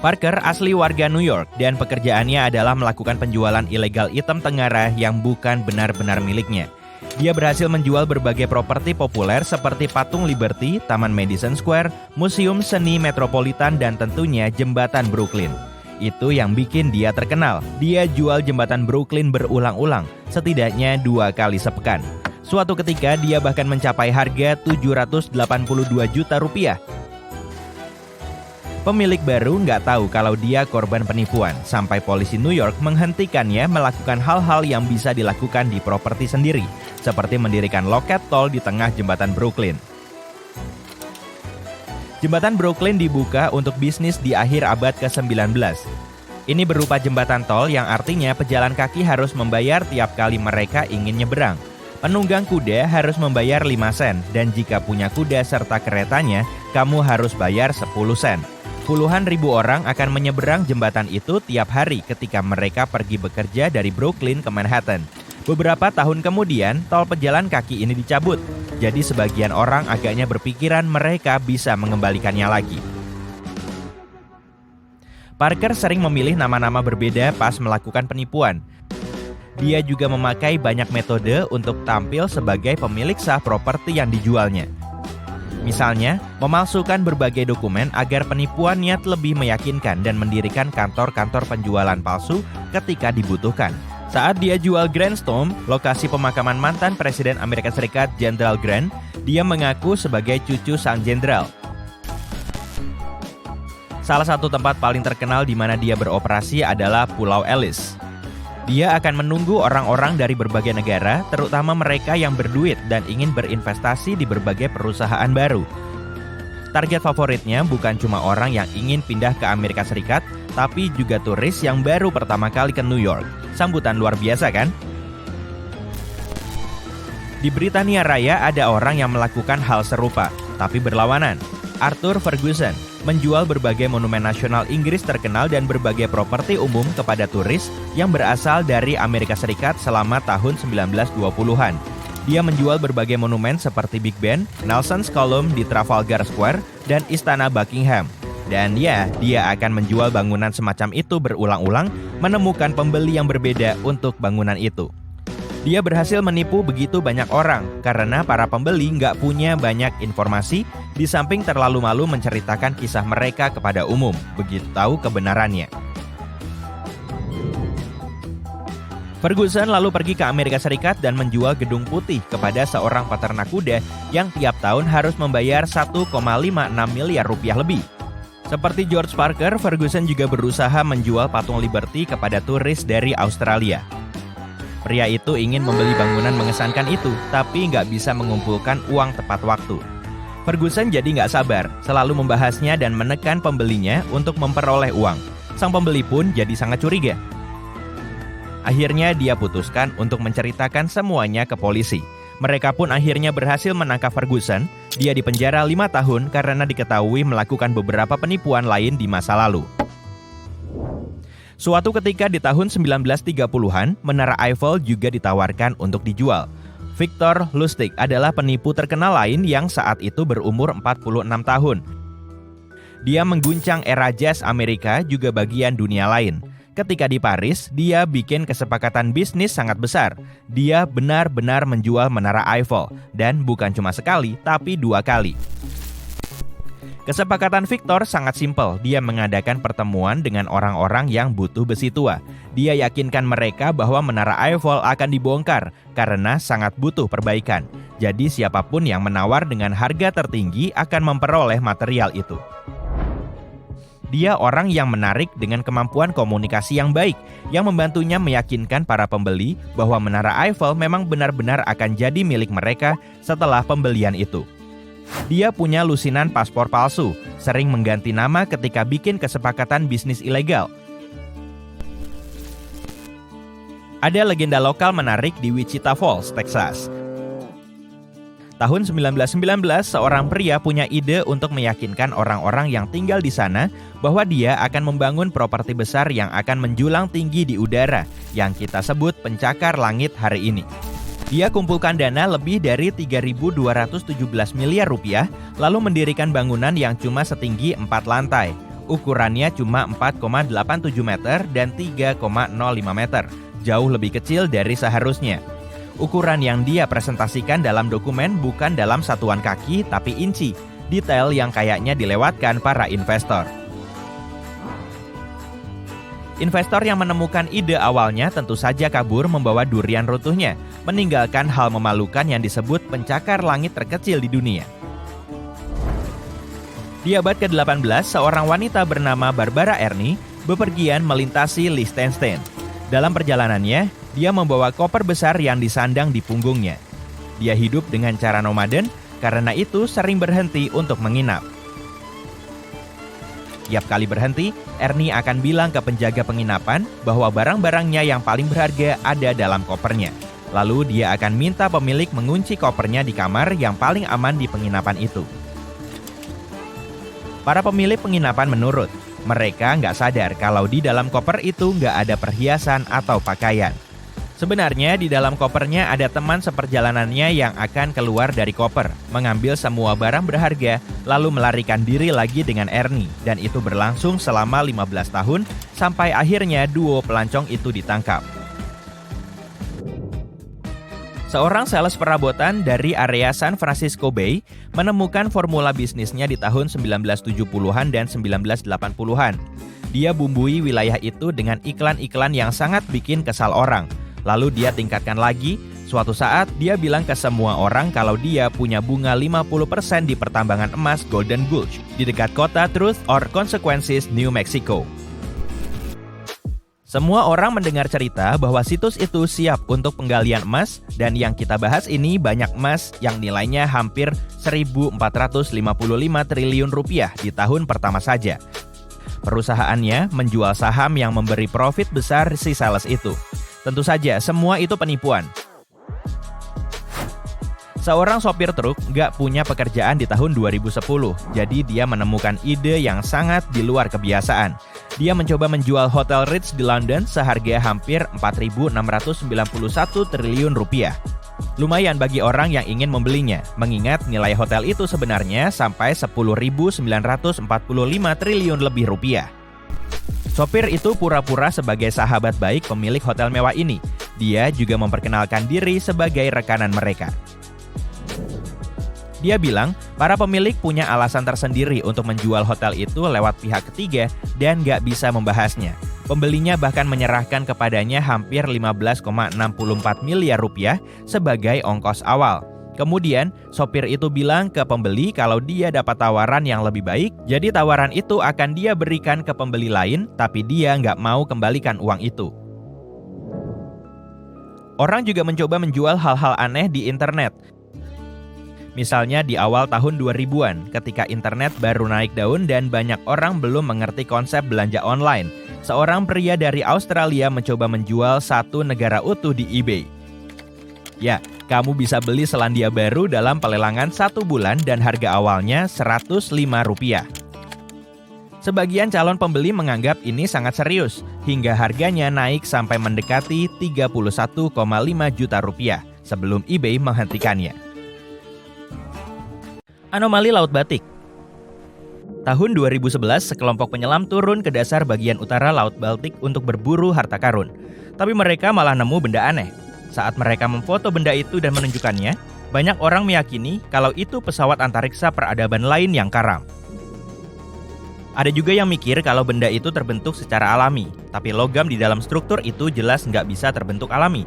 Speaker 2: Parker asli warga New York dan pekerjaannya adalah melakukan penjualan ilegal item tengara yang bukan benar-benar miliknya. Dia berhasil menjual berbagai properti populer seperti Patung Liberty, Taman Madison Square, Museum Seni Metropolitan, dan tentunya Jembatan Brooklyn. Itu yang bikin dia terkenal. Dia jual Jembatan Brooklyn berulang-ulang, setidaknya 2 kali sepekan. Suatu ketika dia bahkan mencapai harga 782 juta rupiah. Pemilik baru nggak tahu kalau dia korban penipuan, sampai polisi New York menghentikannya melakukan hal-hal yang bisa dilakukan di properti sendiri, seperti mendirikan loket tol di tengah jembatan Brooklyn. Jembatan Brooklyn dibuka untuk bisnis di akhir abad ke-19. Ini berupa jembatan tol yang artinya pejalan kaki harus membayar tiap kali mereka ingin nyeberang. Penunggang kuda harus membayar 5 sen, dan jika punya kuda serta keretanya, kamu harus bayar 10 sen. Puluhan ribu orang akan menyeberang jembatan itu tiap hari ketika mereka pergi bekerja dari Brooklyn ke Manhattan. Beberapa tahun kemudian, tol pejalan kaki ini dicabut. Jadi sebagian orang agaknya berpikiran mereka bisa mengembalikannya lagi. Parker sering memilih nama-nama berbeda pas melakukan penipuan. Dia juga memakai banyak metode untuk tampil sebagai pemilik sah properti yang dijualnya. Misalnya, memalsukan berbagai dokumen agar penipuannya lebih meyakinkan dan mendirikan kantor-kantor penjualan palsu ketika dibutuhkan. Saat dia jual Grandstone, lokasi pemakaman mantan Presiden Amerika Serikat Jenderal Grant, dia mengaku sebagai cucu sang jenderal. Salah satu tempat paling terkenal di mana dia beroperasi adalah Pulau Ellis. Dia akan menunggu orang-orang dari berbagai negara, terutama mereka yang berduit dan ingin berinvestasi di berbagai perusahaan baru. Target favoritnya bukan cuma orang yang ingin pindah ke Amerika Serikat, tapi juga turis yang baru pertama kali ke New York. Sambutan luar biasa kan? Di Britania Raya ada orang yang melakukan hal serupa, tapi berlawanan. Arthur Ferguson menjual berbagai monumen nasional Inggris terkenal dan berbagai properti umum kepada turis yang berasal dari Amerika Serikat selama tahun 1920-an. Dia menjual berbagai monumen seperti Big Ben, Nelson's Column di Trafalgar Square, dan Istana Buckingham. Dan ya, dia akan menjual bangunan semacam itu berulang-ulang, menemukan pembeli yang berbeda untuk bangunan itu. Dia berhasil menipu begitu banyak orang karena para pembeli nggak punya banyak informasi, di samping terlalu malu menceritakan kisah mereka kepada umum, begitu tahu kebenarannya. Ferguson lalu pergi ke Amerika Serikat dan menjual gedung putih kepada seorang peternak kuda yang tiap tahun harus membayar 1,56 miliar rupiah lebih. Seperti George Parker, Ferguson juga berusaha menjual patung Liberty kepada turis dari Australia. Pria itu ingin membeli bangunan mengesankan itu, tapi nggak bisa mengumpulkan uang tepat waktu. Ferguson jadi nggak sabar, selalu membahasnya dan menekan pembelinya untuk memperoleh uang. Sang pembeli pun jadi sangat curiga. Akhirnya dia putuskan untuk menceritakan semuanya ke polisi. Mereka pun akhirnya berhasil menangkap Ferguson. Dia dipenjara 5 tahun karena diketahui melakukan beberapa penipuan lain di masa lalu. Suatu ketika di tahun 1930-an, Menara Eiffel juga ditawarkan untuk dijual. Victor Lustig adalah penipu terkenal lain yang saat itu berumur 46 tahun. Dia mengguncang era jazz Amerika juga bagian dunia lain. Ketika di Paris, dia bikin kesepakatan bisnis sangat besar. Dia benar-benar menjual Menara Eiffel, dan bukan cuma sekali, tapi 2 kali. Kesepakatan Victor sangat simpel. Dia mengadakan pertemuan dengan orang-orang yang butuh besi tua. Dia yakinkan mereka bahwa Menara Eiffel akan dibongkar karena sangat butuh perbaikan. Jadi siapapun yang menawar dengan harga tertinggi akan memperoleh material itu. Dia orang yang menarik dengan kemampuan komunikasi yang baik, yang membantunya meyakinkan para pembeli bahwa Menara Eiffel memang benar-benar akan jadi milik mereka setelah pembelian itu. Dia punya lusinan paspor palsu, sering mengganti nama ketika bikin kesepakatan bisnis ilegal. Ada legenda lokal menarik di Wichita Falls, Texas. Tahun 1919, seorang pria punya ide untuk meyakinkan orang-orang yang tinggal di sana bahwa dia akan membangun properti besar yang akan menjulang tinggi di udara, yang kita sebut pencakar langit hari ini. Dia kumpulkan dana lebih dari 3.217 miliar rupiah, lalu mendirikan bangunan yang cuma setinggi 4 lantai. Ukurannya cuma 4,87 meter dan 3,05 meter, jauh lebih kecil dari seharusnya. Ukuran yang dia presentasikan dalam dokumen bukan dalam satuan kaki tapi inci, detail yang kayaknya dilewatkan para investor. Investor yang menemukan ide awalnya tentu saja kabur membawa durian runtuhnya, meninggalkan hal memalukan yang disebut pencakar langit terkecil di dunia. Di abad ke-18, seorang wanita bernama Barbara Ernie bepergian melintasi Liechtenstein. Dalam perjalanannya, dia membawa koper besar yang disandang di punggungnya. Dia hidup dengan cara nomaden, karena itu sering berhenti untuk menginap. Tiap kali berhenti, Ernie akan bilang ke penjaga penginapan bahwa barang-barangnya yang paling berharga ada dalam kopernya. Lalu dia akan minta pemilik mengunci kopernya di kamar yang paling aman di penginapan itu. Para pemilik penginapan menurut. Mereka nggak sadar kalau di dalam koper itu nggak ada perhiasan atau pakaian. Sebenarnya di dalam kopernya ada teman seperjalanannya yang akan keluar dari koper, mengambil semua barang berharga, lalu melarikan diri lagi dengan Ernie, dan itu berlangsung selama 15 tahun, sampai akhirnya duo pelancong itu ditangkap. Seorang sales perabotan dari area San Francisco Bay menemukan formula bisnisnya di tahun 1970-an dan 1980-an. Dia bumbui wilayah itu dengan iklan-iklan yang sangat bikin kesal orang. Lalu dia tingkatkan lagi, suatu saat dia bilang ke semua orang kalau dia punya bunga 50% di pertambangan emas Golden Gulch di dekat kota Truth or Consequences, New Mexico. Semua orang mendengar cerita bahwa situs itu siap untuk penggalian emas, dan yang kita bahas ini banyak emas yang nilainya hampir 1.455 triliun rupiah di tahun pertama saja. Perusahaannya menjual saham yang memberi profit besar si sales itu. Tentu saja, semua itu penipuan. Seorang sopir truk nggak punya pekerjaan di tahun 2010, jadi dia menemukan ide yang sangat di luar kebiasaan. Dia mencoba menjual Hotel Ritz di London seharga hampir 4.691 triliun rupiah. Lumayan bagi orang yang ingin membelinya, mengingat nilai hotel itu sebenarnya sampai 10.945 triliun lebih rupiah. Sopir itu pura-pura sebagai sahabat baik pemilik hotel mewah ini. Dia juga memperkenalkan diri sebagai rekanan mereka. Dia bilang, para pemilik punya alasan tersendiri untuk menjual hotel itu lewat pihak ketiga dan gak bisa membahasnya. Pembelinya bahkan menyerahkan kepadanya hampir 15,64 miliar rupiah sebagai ongkos awal. Kemudian, sopir itu bilang ke pembeli kalau dia dapat tawaran yang lebih baik, jadi tawaran itu akan dia berikan ke pembeli lain, tapi dia nggak mau kembalikan uang itu. Orang juga mencoba menjual hal-hal aneh di internet. Misalnya di awal tahun 2000-an, ketika internet baru naik daun dan banyak orang belum mengerti konsep belanja online, seorang pria dari Australia mencoba menjual satu negara utuh di eBay. Ya, kamu bisa beli Selandia Baru dalam pelelangan 1 bulan dan harga awalnya Rp105. Sebagian calon pembeli menganggap ini sangat serius, hingga harganya naik sampai mendekati 31,5 juta rupiah sebelum eBay menghentikannya. Anomali Laut Batik. Tahun 2011, sekelompok penyelam turun ke dasar bagian utara Laut Baltik untuk berburu harta karun. Tapi mereka malah nemu benda aneh. Saat mereka memfoto benda itu dan menunjukkannya, banyak orang meyakini kalau itu pesawat antariksa peradaban lain yang karam. Ada juga yang mikir kalau benda itu terbentuk secara alami, tapi logam di dalam struktur itu jelas nggak bisa terbentuk alami.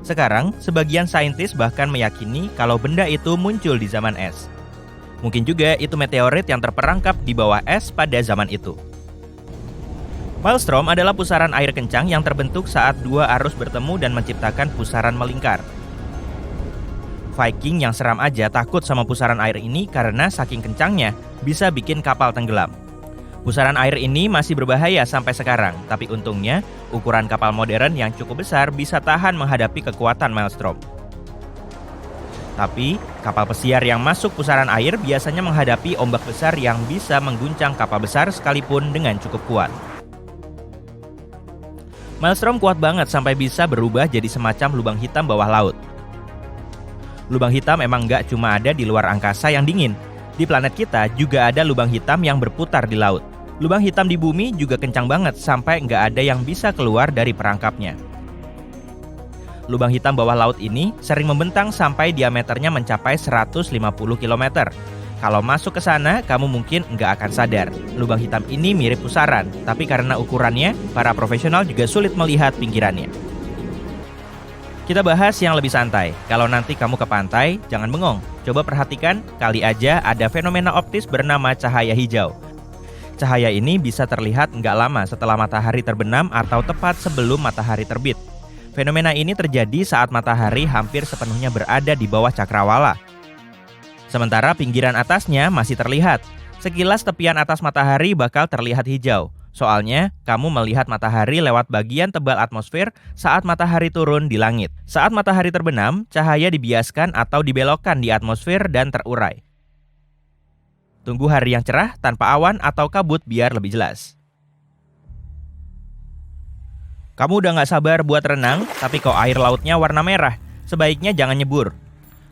Speaker 2: Sekarang, sebagian saintis bahkan meyakini kalau benda itu muncul di zaman es. Mungkin juga itu meteorit yang terperangkap di bawah es pada zaman itu. Maelstrom adalah pusaran air kencang yang terbentuk saat dua arus bertemu dan menciptakan pusaran melingkar. Viking yang seram aja takut sama pusaran air ini karena saking kencangnya bisa bikin kapal tenggelam. Pusaran air ini masih berbahaya sampai sekarang, tapi untungnya ukuran kapal modern yang cukup besar bisa tahan menghadapi kekuatan Maelstrom. Tapi, kapal pesiar yang masuk pusaran air biasanya menghadapi ombak besar yang bisa mengguncang kapal besar sekalipun dengan cukup kuat. Maelstrom kuat banget sampai bisa berubah jadi semacam lubang hitam bawah laut. Lubang hitam emang nggak cuma ada di luar angkasa yang dingin. Di planet kita juga ada lubang hitam yang berputar di laut. Lubang hitam di bumi juga kencang banget sampai nggak ada yang bisa keluar dari perangkapnya. Lubang hitam bawah laut ini sering membentang sampai diameternya mencapai 150 km. Kalau masuk ke sana, kamu mungkin nggak akan sadar. Lubang hitam ini mirip pusaran, tapi karena ukurannya, para profesional juga sulit melihat pinggirannya. Kita bahas yang lebih santai. Kalau nanti kamu ke pantai, jangan bengong. Coba perhatikan, kali aja ada fenomena optis bernama cahaya hijau. Cahaya ini bisa terlihat nggak lama setelah matahari terbenam atau tepat sebelum matahari terbit. Fenomena ini terjadi saat matahari hampir sepenuhnya berada di bawah cakrawala. Sementara pinggiran atasnya masih terlihat. Sekilas tepian atas matahari bakal terlihat hijau. Soalnya, kamu melihat matahari lewat bagian tebal atmosfer saat matahari turun di langit. Saat matahari terbenam, cahaya dibiaskan atau dibelokkan di atmosfer dan terurai. Tunggu hari yang cerah tanpa awan atau kabut biar lebih jelas. Kamu udah gak sabar buat renang, tapi kok air lautnya warna merah? Sebaiknya jangan nyebur.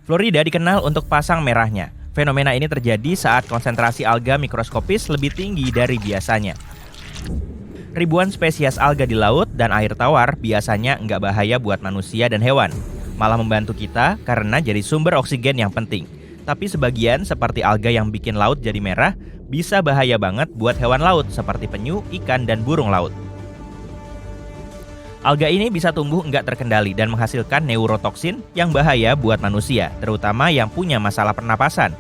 Speaker 2: Florida dikenal untuk pasang merahnya. Fenomena ini terjadi saat konsentrasi alga mikroskopis lebih tinggi dari biasanya. Ribuan spesies alga di laut dan air tawar biasanya nggak bahaya buat manusia dan hewan. Malah membantu kita karena jadi sumber oksigen yang penting. Tapi sebagian seperti alga yang bikin laut jadi merah bisa bahaya banget buat hewan laut seperti penyu, ikan, dan burung laut. Alga ini bisa tumbuh nggak terkendali dan menghasilkan neurotoksin yang bahaya buat manusia, terutama yang punya masalah pernapasan.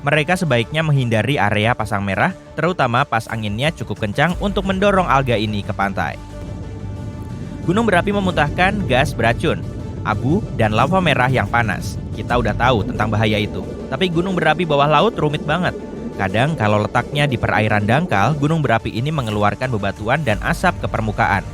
Speaker 2: Mereka sebaiknya menghindari area pasang merah, terutama pas anginnya cukup kencang untuk mendorong alga ini ke pantai. Gunung berapi memuntahkan gas beracun, abu, dan lava merah yang panas. Kita udah tahu tentang bahaya itu. Tapi gunung berapi bawah laut rumit banget. Kadang kalau letaknya di perairan dangkal, gunung berapi ini mengeluarkan bebatuan dan asap ke permukaan.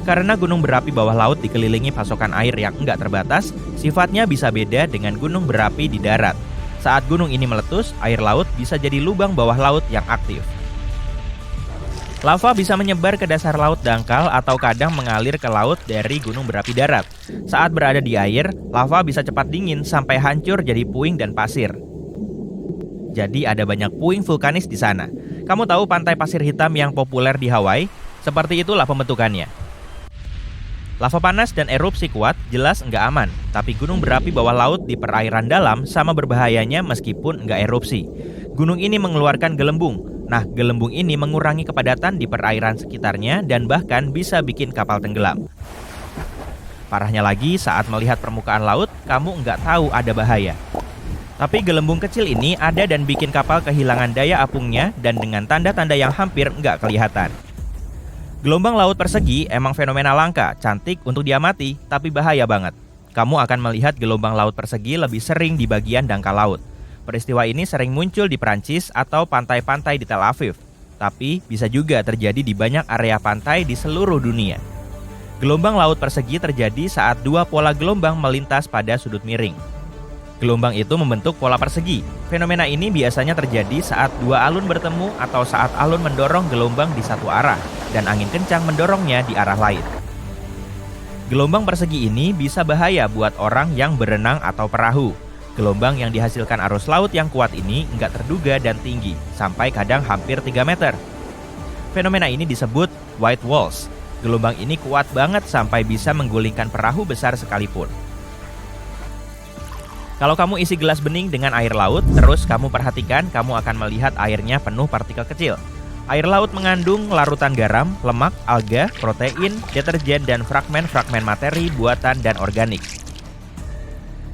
Speaker 2: Karena gunung berapi bawah laut dikelilingi pasokan air yang enggak terbatas, sifatnya bisa beda dengan gunung berapi di darat. Saat gunung ini meletus, air laut bisa jadi lubang bawah laut yang aktif. Lava bisa menyebar ke dasar laut dangkal atau kadang mengalir ke laut dari gunung berapi darat. Saat berada di air, lava bisa cepat dingin sampai hancur jadi puing dan pasir. Jadi ada banyak puing vulkanis di sana. Kamu tahu pantai pasir hitam yang populer di Hawaii? Seperti itulah pembentukannya. Lava panas dan erupsi kuat jelas nggak aman, tapi gunung berapi bawah laut di perairan dalam sama berbahayanya meskipun nggak erupsi. Gunung ini mengeluarkan gelembung. Nah, gelembung ini mengurangi kepadatan di perairan sekitarnya dan bahkan bisa bikin kapal tenggelam. Parahnya lagi, saat melihat permukaan laut, kamu nggak tahu ada bahaya. Tapi gelembung kecil ini ada dan bikin kapal kehilangan daya apungnya dan dengan tanda-tanda yang hampir nggak kelihatan. Gelombang laut persegi emang fenomena langka, cantik untuk diamati, tapi bahaya banget. Kamu akan melihat gelombang laut persegi lebih sering di bagian dangkal laut. Peristiwa ini sering muncul di Prancis atau pantai-pantai di Tel Aviv, tapi bisa juga terjadi di banyak area pantai di seluruh dunia. Gelombang laut persegi terjadi saat dua pola gelombang melintas pada sudut miring.
Speaker 3: Gelombang itu membentuk pola persegi. Fenomena ini biasanya terjadi saat dua alun bertemu atau saat alun mendorong gelombang di satu arah dan angin kencang mendorongnya di arah lain. Gelombang persegi ini bisa bahaya buat orang yang berenang atau perahu. Gelombang yang dihasilkan arus laut yang kuat ini nggak terduga dan tinggi, sampai kadang hampir 3 meter. Fenomena ini disebut white walls. Gelombang ini kuat banget sampai bisa menggulingkan perahu besar sekalipun. Kalau kamu isi gelas bening dengan air laut, terus kamu perhatikan, kamu akan melihat airnya penuh partikel kecil. Air laut mengandung larutan garam, lemak, alga, protein, deterjen, dan fragmen-fragmen materi buatan dan organik.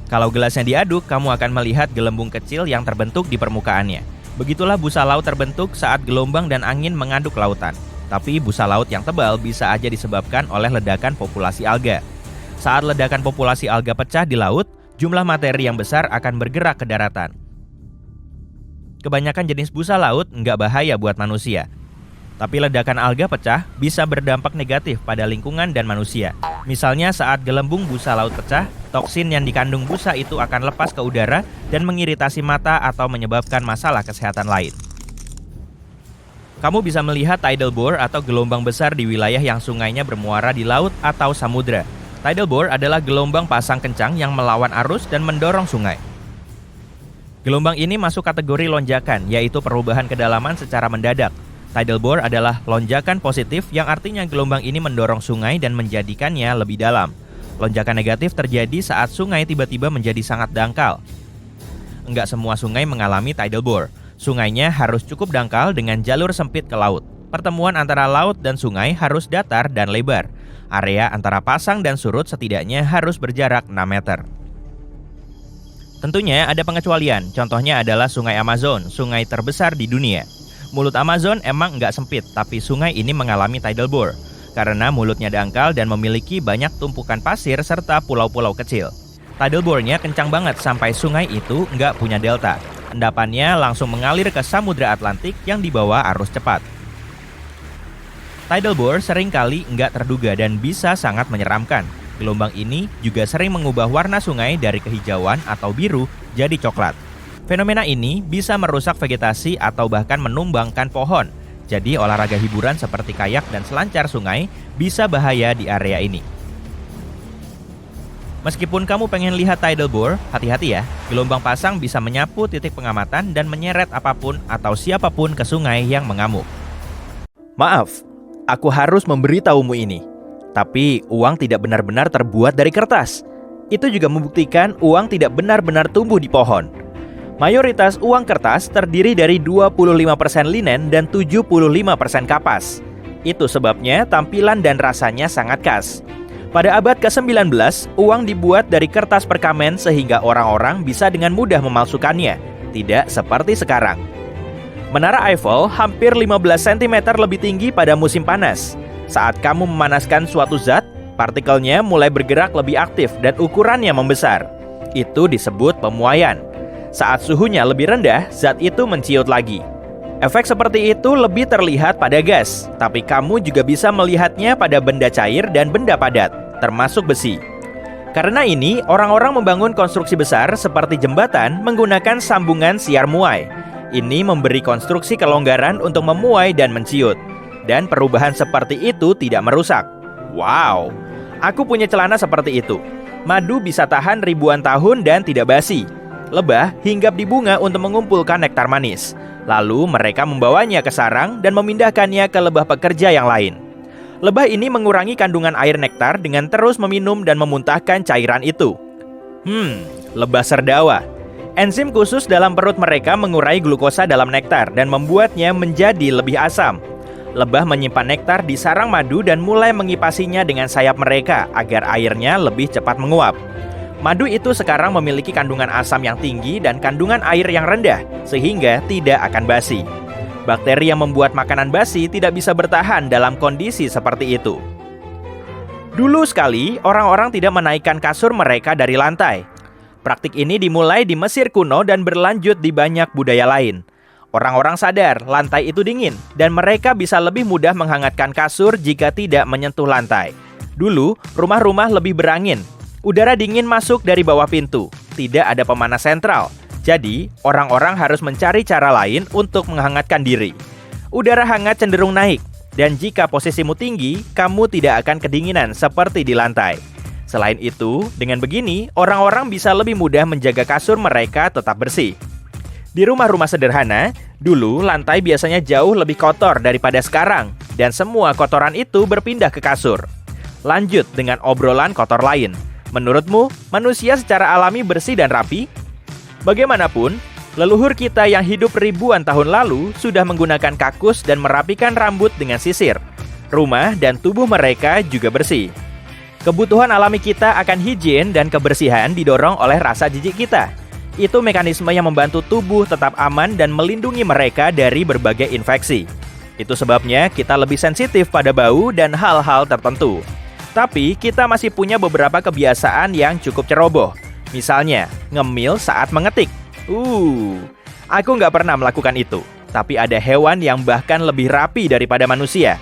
Speaker 3: Kalau gelasnya diaduk, kamu akan melihat gelembung kecil yang terbentuk di permukaannya. Begitulah busa laut terbentuk saat gelombang dan angin mengaduk lautan. Tapi busa laut yang tebal bisa aja disebabkan oleh ledakan populasi alga. Saat ledakan populasi alga pecah di laut, jumlah materi yang besar akan bergerak ke daratan. Kebanyakan jenis busa laut nggak bahaya buat manusia. Tapi ledakan alga pecah bisa berdampak negatif pada lingkungan dan manusia. Misalnya saat gelembung busa laut pecah, toksin yang dikandung busa itu akan lepas ke udara dan mengiritasi mata atau menyebabkan masalah kesehatan lain. Kamu bisa melihat tidal bore atau gelombang besar di wilayah yang sungainya bermuara di laut atau samudra. Tidal bore adalah gelombang pasang kencang yang melawan arus dan mendorong sungai. Gelombang ini masuk kategori lonjakan, yaitu perubahan kedalaman secara mendadak. Tidal bore adalah lonjakan positif yang artinya gelombang ini mendorong sungai dan menjadikannya lebih dalam. Lonjakan negatif terjadi saat sungai tiba-tiba menjadi sangat dangkal. Enggak semua sungai mengalami tidal bore. Sungainya harus cukup dangkal dengan jalur sempit ke laut. Pertemuan antara laut dan sungai harus datar dan lebar. Area antara pasang dan surut setidaknya harus berjarak 6 meter. Tentunya ada pengecualian, contohnya adalah Sungai Amazon, sungai terbesar di dunia. Mulut Amazon emang nggak sempit, tapi sungai ini mengalami tidal bore, karena mulutnya dangkal dan memiliki banyak tumpukan pasir serta pulau-pulau kecil. Tidal bore-nya kencang banget sampai sungai itu nggak punya delta. Endapannya langsung mengalir ke Samudra Atlantik yang dibawa arus cepat. Tidal bore seringkali nggak terduga dan bisa sangat menyeramkan. Gelombang ini juga sering mengubah warna sungai dari kehijauan atau biru jadi coklat. Fenomena ini bisa merusak vegetasi atau bahkan menumbangkan pohon. Jadi olahraga hiburan seperti kayak dan selancar sungai bisa bahaya di area ini. Meskipun kamu pengen lihat tidal bore, hati-hati ya. Gelombang pasang bisa menyapu titik pengamatan dan menyeret apapun atau siapapun ke sungai yang mengamuk.
Speaker 2: Maaf, aku harus memberitahumu ini. Tapi uang tidak benar-benar terbuat dari kertas. Itu juga membuktikan uang tidak benar-benar tumbuh di pohon. Mayoritas uang kertas terdiri dari 25% linen dan 75% kapas. Itu sebabnya tampilan dan rasanya sangat khas. Pada abad ke-19, uang dibuat dari kertas perkamen sehingga orang-orang bisa dengan mudah memalsukannya. Tidak seperti sekarang. Menara Eiffel hampir 15 cm lebih tinggi pada musim panas. Saat kamu memanaskan suatu zat, partikelnya mulai bergerak lebih aktif dan ukurannya membesar. Itu disebut pemuaian. Saat suhunya lebih rendah, zat itu menciut lagi. Efek seperti itu lebih terlihat pada gas, tapi kamu juga bisa melihatnya pada benda cair dan benda padat, termasuk besi. Karena ini, orang-orang membangun konstruksi besar seperti jembatan menggunakan sambungan siar muai. Ini memberi konstruksi kelonggaran untuk memuai dan menciut. Dan perubahan seperti itu tidak merusak. Wow, aku punya celana seperti itu. Madu bisa tahan ribuan tahun dan tidak basi. Lebah hinggap di bunga untuk mengumpulkan nektar manis. Lalu mereka membawanya ke sarang dan memindahkannya ke lebah pekerja yang lain. Lebah ini mengurangi kandungan air nektar dengan terus meminum dan memuntahkan cairan itu. Lebah serdawa. Enzim khusus dalam perut mereka mengurai glukosa dalam nektar dan membuatnya menjadi lebih asam. Lebah menyimpan nektar di sarang madu dan mulai mengipasinya dengan sayap mereka agar airnya lebih cepat menguap. Madu itu sekarang memiliki kandungan asam yang tinggi dan kandungan air yang rendah, sehingga tidak akan basi. Bakteri yang membuat makanan basi tidak bisa bertahan dalam kondisi seperti itu. Dulu sekali, orang-orang tidak menaikkan kasur mereka dari lantai. Praktik ini dimulai di Mesir kuno dan berlanjut di banyak budaya lain. Orang-orang sadar lantai itu dingin, dan mereka bisa lebih mudah menghangatkan kasur jika tidak menyentuh lantai. Dulu, rumah-rumah lebih berangin. Udara dingin masuk dari bawah pintu.
Speaker 3: tidak ada pemanas sentral. Jadi, orang-orang harus mencari cara lain untuk menghangatkan diri. Udara hangat cenderung naik, dan jika posisimu tinggi, kamu tidak akan kedinginan seperti di lantai. Selain itu, dengan begini, orang-orang bisa lebih mudah menjaga kasur mereka tetap bersih. Di rumah-rumah sederhana, dulu lantai biasanya jauh lebih kotor daripada sekarang, dan semua kotoran itu berpindah ke kasur. Lanjut dengan obrolan kotor lain. Menurutmu, manusia secara alami bersih dan rapi? Bagaimanapun, leluhur kita yang hidup ribuan tahun lalu sudah menggunakan kakus dan merapikan rambut dengan sisir. Rumah dan tubuh mereka juga bersih. Kebutuhan alami kita akan higien dan kebersihan didorong oleh rasa jijik kita. Itu mekanisme yang membantu tubuh tetap aman dan melindungi mereka dari berbagai infeksi. Itu sebabnya kita lebih sensitif pada bau dan hal-hal tertentu. Tapi kita masih punya beberapa kebiasaan yang cukup ceroboh. Misalnya, ngemil saat mengetik. Aku nggak pernah melakukan itu. Tapi ada hewan yang bahkan lebih rapi daripada manusia.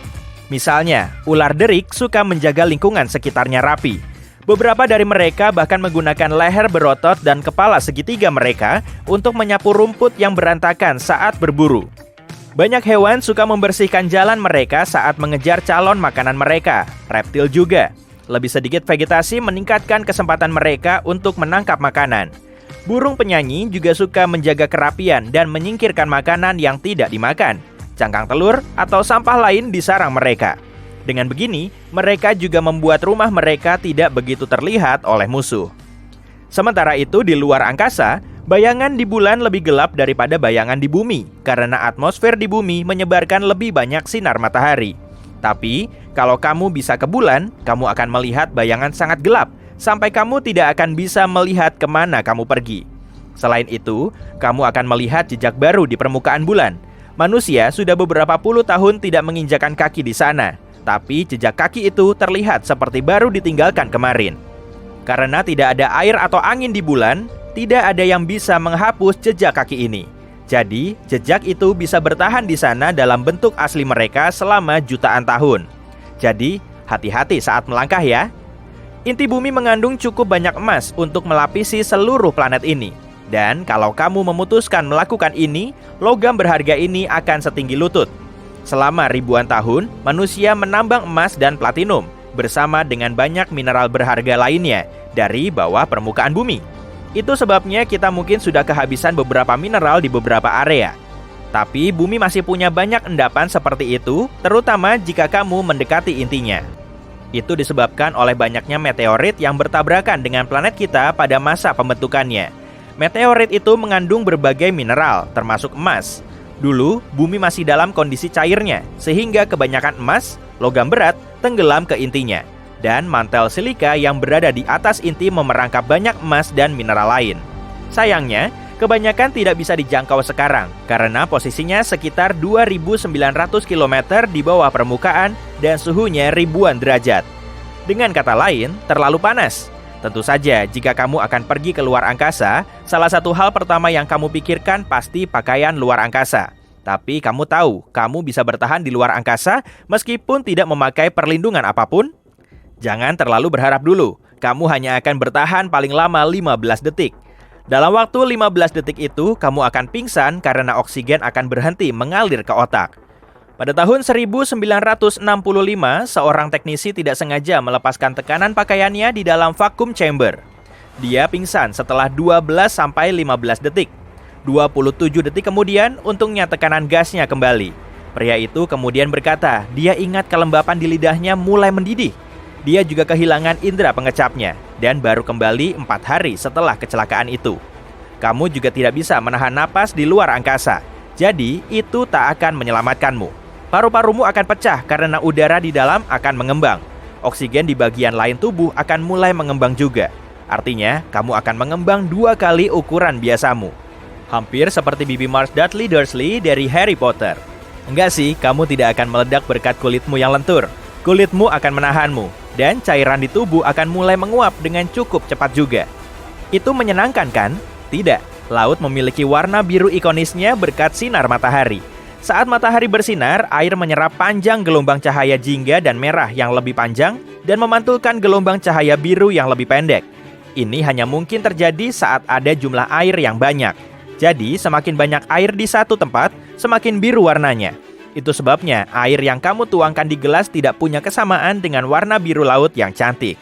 Speaker 3: Misalnya, ular derik suka menjaga lingkungan sekitarnya rapi. Beberapa dari mereka bahkan menggunakan leher berotot dan kepala segitiga mereka untuk menyapu rumput yang berantakan saat berburu. Banyak hewan suka membersihkan jalan mereka saat mengejar calon makanan mereka. Reptil juga. Lebih sedikit vegetasi meningkatkan kesempatan mereka untuk menangkap makanan. Burung penyanyi juga suka menjaga kerapian dan menyingkirkan makanan yang tidak dimakan. Cangkang telur atau sampah lain di sarang mereka. Dengan begini, mereka juga membuat rumah mereka tidak begitu terlihat oleh musuh. Sementara itu, di luar angkasa, bayangan di bulan lebih gelap daripada bayangan di bumi, karena atmosfer di bumi menyebarkan lebih banyak sinar matahari. Tapi, kalau kamu bisa ke bulan, kamu akan melihat bayangan sangat gelap, sampai kamu tidak akan bisa melihat kemana kamu pergi. Selain itu, kamu akan melihat jejak baru di permukaan bulan. Manusia sudah beberapa puluh tahun tidak menginjakan kaki di sana. Tapi jejak kaki itu terlihat seperti baru ditinggalkan kemarin. Karena tidak ada air atau angin di bulan, tidak ada yang bisa menghapus jejak kaki ini. Jadi, jejak itu bisa bertahan di sana dalam bentuk asli mereka selama jutaan tahun. Jadi, hati-hati saat melangkah ya. Inti bumi mengandung cukup banyak emas untuk melapisi seluruh planet ini. Dan kalau kamu memutuskan melakukan ini, logam berharga ini akan setinggi lutut. Selama ribuan tahun, manusia menambang emas dan platinum bersama dengan banyak mineral berharga lainnya dari bawah permukaan bumi. Itu sebabnya kita mungkin sudah kehabisan beberapa mineral di beberapa area. Tapi bumi masih punya banyak endapan seperti itu, terutama jika kamu mendekati intinya. Itu disebabkan oleh banyaknya meteorit yang bertabrakan dengan planet kita pada masa pembentukannya. Meteorit itu mengandung berbagai mineral, termasuk emas. Dulu, bumi masih dalam kondisi cairnya, sehingga kebanyakan emas, logam berat, tenggelam ke intinya. Dan mantel silika yang berada di atas inti memerangkap banyak emas dan mineral lain. Sayangnya, kebanyakan tidak bisa dijangkau sekarang, karena posisinya sekitar 2.900 km di bawah permukaan dan suhunya ribuan derajat. Dengan kata lain, terlalu panas. Tentu saja, jika kamu akan pergi ke luar angkasa, salah satu hal pertama yang kamu pikirkan pasti pakaian luar angkasa. Tapi kamu tahu, kamu bisa bertahan di luar angkasa meskipun tidak memakai perlindungan apapun? Jangan terlalu berharap dulu, kamu hanya akan bertahan paling lama 15 detik. Dalam waktu 15 detik itu, kamu akan pingsan karena oksigen akan berhenti mengalir ke otak. Pada tahun 1965, seorang teknisi tidak sengaja melepaskan tekanan pakaiannya di dalam vacuum chamber. Dia pingsan setelah 12-15 detik. 27 detik kemudian, untungnya tekanan gasnya kembali. Pria itu kemudian berkata, dia ingat kelembapan di lidahnya mulai mendidih. Dia juga kehilangan indera pengecapnya, dan baru kembali 4 hari setelah kecelakaan itu. Kamu juga tidak bisa menahan napas di luar angkasa. Jadi, itu tak akan menyelamatkanmu. Paru-parumu akan pecah karena udara di dalam akan mengembang. Oksigen di bagian lain tubuh akan mulai mengembang juga. Artinya, kamu akan mengembang 2 kali ukuran biasamu. Hampir seperti Bibi Marsh Dudley Dursley dari Harry Potter. Enggak sih, kamu tidak akan meledak berkat kulitmu yang lentur. Kulitmu akan menahanmu, dan cairan di tubuh akan mulai menguap dengan cukup cepat juga. Itu menyenangkan kan? Tidak. Laut memiliki warna biru ikonisnya berkat sinar matahari. Saat matahari bersinar, air menyerap panjang gelombang cahaya jingga dan merah yang lebih panjang dan memantulkan gelombang cahaya biru yang lebih pendek. ini hanya mungkin terjadi saat ada jumlah air yang banyak. Jadi, semakin banyak air di satu tempat, semakin biru warnanya. Itu sebabnya air yang kamu tuangkan di gelas tidak punya kesamaan dengan warna biru laut yang cantik.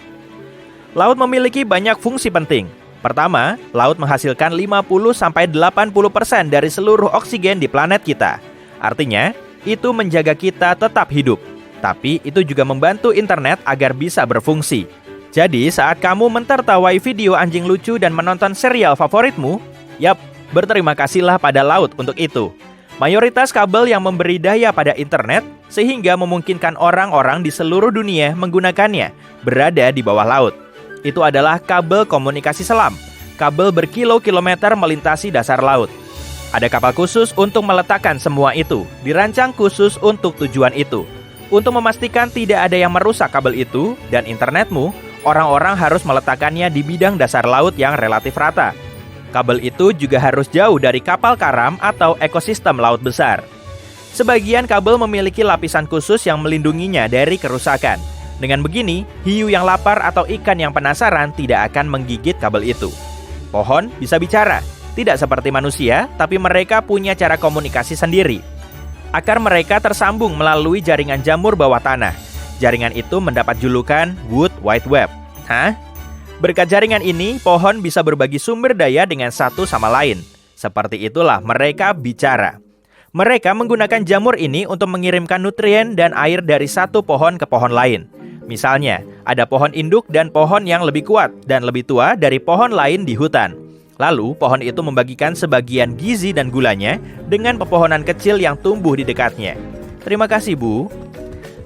Speaker 3: Laut memiliki banyak fungsi penting. Pertama, laut menghasilkan 50-80% dari seluruh oksigen di planet kita. Artinya, itu menjaga kita tetap hidup. Tapi itu juga membantu internet agar bisa berfungsi. Jadi, saat kamu mentertawai video anjing lucu dan menonton serial favoritmu, yap, berterima kasihlah pada laut untuk itu. Mayoritas kabel yang memberi daya pada internet sehingga memungkinkan orang-orang di seluruh dunia menggunakannya berada di bawah laut. Itu adalah kabel komunikasi selam. Kabel berkilo-kilometer melintasi dasar laut. Ada kapal khusus untuk meletakkan semua itu, dirancang khusus untuk tujuan itu. Untuk memastikan tidak ada yang merusak kabel itu dan internetmu, orang-orang harus meletakkannya di bidang dasar laut yang relatif rata. Kabel itu juga harus jauh dari kapal karam atau ekosistem laut besar. Sebagian kabel memiliki lapisan khusus yang melindunginya dari kerusakan. Dengan begini, hiu yang lapar atau ikan yang penasaran tidak akan menggigit kabel itu. Pohon bisa bicara, tidak seperti manusia, tapi mereka punya cara komunikasi sendiri. Akar mereka tersambung melalui jaringan jamur bawah tanah. Jaringan itu mendapat julukan Wood Wide Web. Hah? Berkat jaringan ini, pohon bisa berbagi sumber daya dengan satu sama lain. Seperti itulah mereka bicara. Mereka menggunakan jamur ini untuk mengirimkan nutrien dan air dari satu pohon ke pohon lain. Misalnya, ada pohon induk dan pohon yang lebih kuat dan lebih tua dari pohon lain di hutan. Lalu, pohon itu membagikan sebagian gizi dan gulanya dengan pepohonan kecil yang tumbuh di dekatnya. Terima kasih, Bu.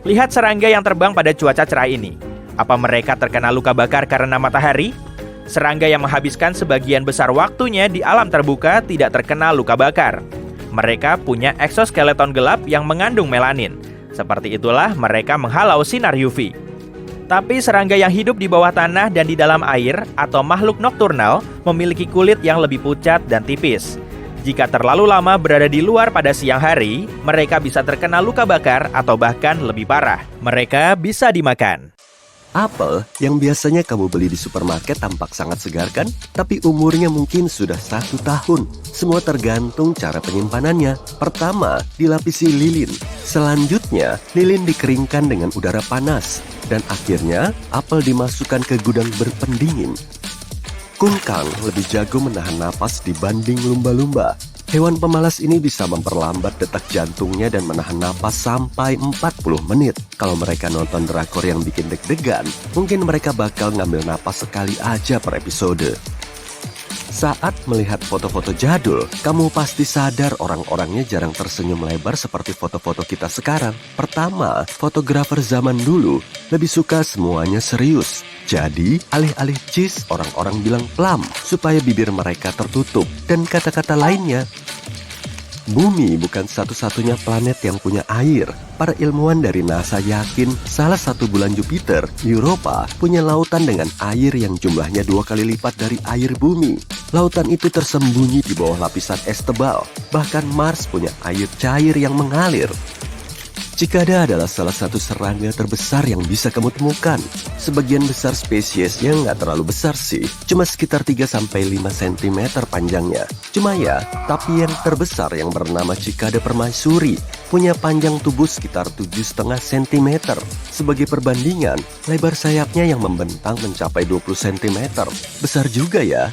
Speaker 3: Lihat serangga yang terbang pada cuaca cerah ini. Apa mereka terkena luka bakar karena matahari? Serangga yang menghabiskan sebagian besar waktunya di alam terbuka tidak terkena luka bakar. Mereka punya eksoskeleton gelap yang mengandung melanin. Seperti itulah mereka menghalau sinar UV. Tapi serangga yang hidup di bawah tanah dan di dalam air atau makhluk nokturnal memiliki kulit yang lebih pucat dan tipis. Jika terlalu lama berada di luar pada siang hari, mereka bisa terkena luka bakar atau bahkan lebih parah. Mereka bisa dimakan.
Speaker 4: Apel yang biasanya kamu beli di supermarket tampak sangat segar kan? Tapi umurnya mungkin sudah 1 tahun. Semua tergantung cara penyimpanannya. Pertama, dilapisi lilin. Selanjutnya, lilin dikeringkan dengan udara panas. Dan akhirnya, apel dimasukkan ke gudang berpendingin. Kungkang lebih jago menahan napas dibanding lumba-lumba. Hewan pemalas ini bisa memperlambat detak jantungnya dan menahan napas sampai 40 menit. Kalau mereka nonton drakor yang bikin deg-degan, mungkin mereka bakal ngambil napas sekali aja per episode. Saat melihat foto-foto jadul, kamu pasti sadar orang-orangnya jarang tersenyum lebar seperti foto-foto kita sekarang. Pertama, fotografer zaman dulu lebih suka semuanya serius. Jadi, alih-alih cheese, orang-orang bilang plum supaya bibir mereka tertutup. Dan kata-kata lainnya, Bumi bukan satu-satunya planet yang punya air. Para ilmuwan dari NASA yakin salah satu bulan Jupiter, Europa, punya lautan dengan air yang jumlahnya 2 kali lipat dari air bumi. Lautan itu tersembunyi di bawah lapisan es tebal. Bahkan Mars punya air cair yang mengalir. Cikada adalah salah satu serangga terbesar yang bisa kamu temukan. Sebagian besar spesiesnya nggak terlalu besar sih, cuma sekitar 3-5 cm panjangnya. Cuma ya, tapi yang terbesar yang bernama Cikada permaisuri punya panjang tubuh sekitar 7,5 cm. Sebagai perbandingan, lebar sayapnya yang membentang mencapai 20 cm. Besar juga ya.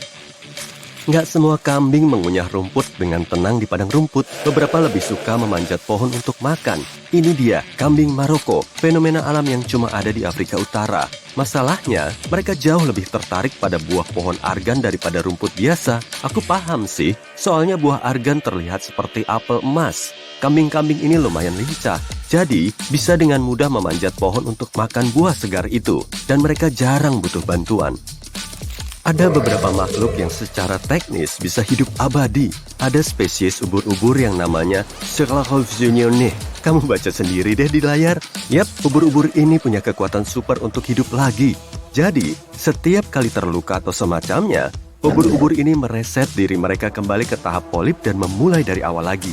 Speaker 4: Nggak semua kambing mengunyah rumput dengan tenang di padang rumput. Beberapa lebih suka memanjat pohon untuk makan. Ini dia, kambing Maroko, fenomena alam yang cuma ada di Afrika Utara. Masalahnya, mereka jauh lebih tertarik pada buah pohon argan daripada rumput biasa. Aku paham sih, soalnya buah argan terlihat seperti apel emas. Kambing-kambing ini lumayan lincah, jadi bisa dengan mudah memanjat pohon untuk makan buah segar itu. Dan mereka jarang butuh bantuan. Ada beberapa makhluk yang secara teknis bisa hidup abadi. Ada spesies ubur-ubur yang namanya Ceratophilidae. Kamu baca sendiri deh di layar. Yap, ubur-ubur ini punya kekuatan super untuk hidup lagi. Jadi, setiap kali terluka atau semacamnya, ubur-ubur ini mereset diri mereka kembali ke tahap polip dan memulai dari awal lagi.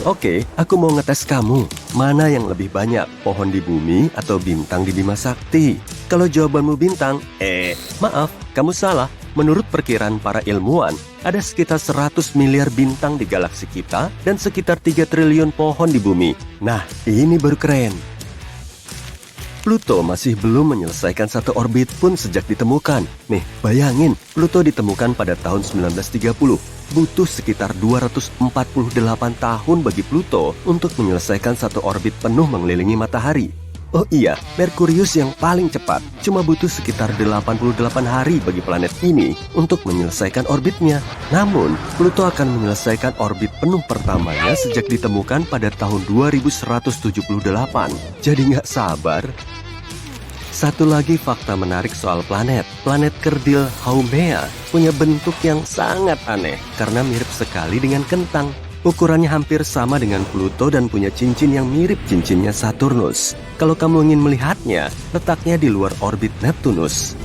Speaker 4: Oke, aku mau ngetes kamu. Mana yang lebih banyak, pohon di bumi atau bintang di Bima Sakti? Kalau jawabanmu bintang, maaf, kamu salah. Menurut perkiraan para ilmuwan, ada sekitar 100 miliar bintang di galaksi kita dan sekitar 3 triliun pohon di bumi. Nah, ini baru keren. Pluto masih belum menyelesaikan satu orbit pun sejak ditemukan. Nih, bayangin, Pluto ditemukan pada tahun 1930. Butuh sekitar 248 tahun bagi Pluto untuk menyelesaikan satu orbit penuh mengelilingi matahari. Oh iya, Merkurius yang paling cepat cuma butuh sekitar 88 hari bagi planet ini untuk menyelesaikan orbitnya. Namun, Pluto akan menyelesaikan orbit penuh pertamanya sejak ditemukan pada tahun 2178. Jadi nggak sabar. Satu lagi fakta menarik soal planet. Planet kerdil Haumea punya bentuk yang sangat aneh karena mirip sekali dengan kentang. Ukurannya hampir sama dengan Pluto dan punya cincin yang mirip cincinnya Saturnus. Kalau kamu ingin melihatnya, letaknya di luar orbit Neptunus.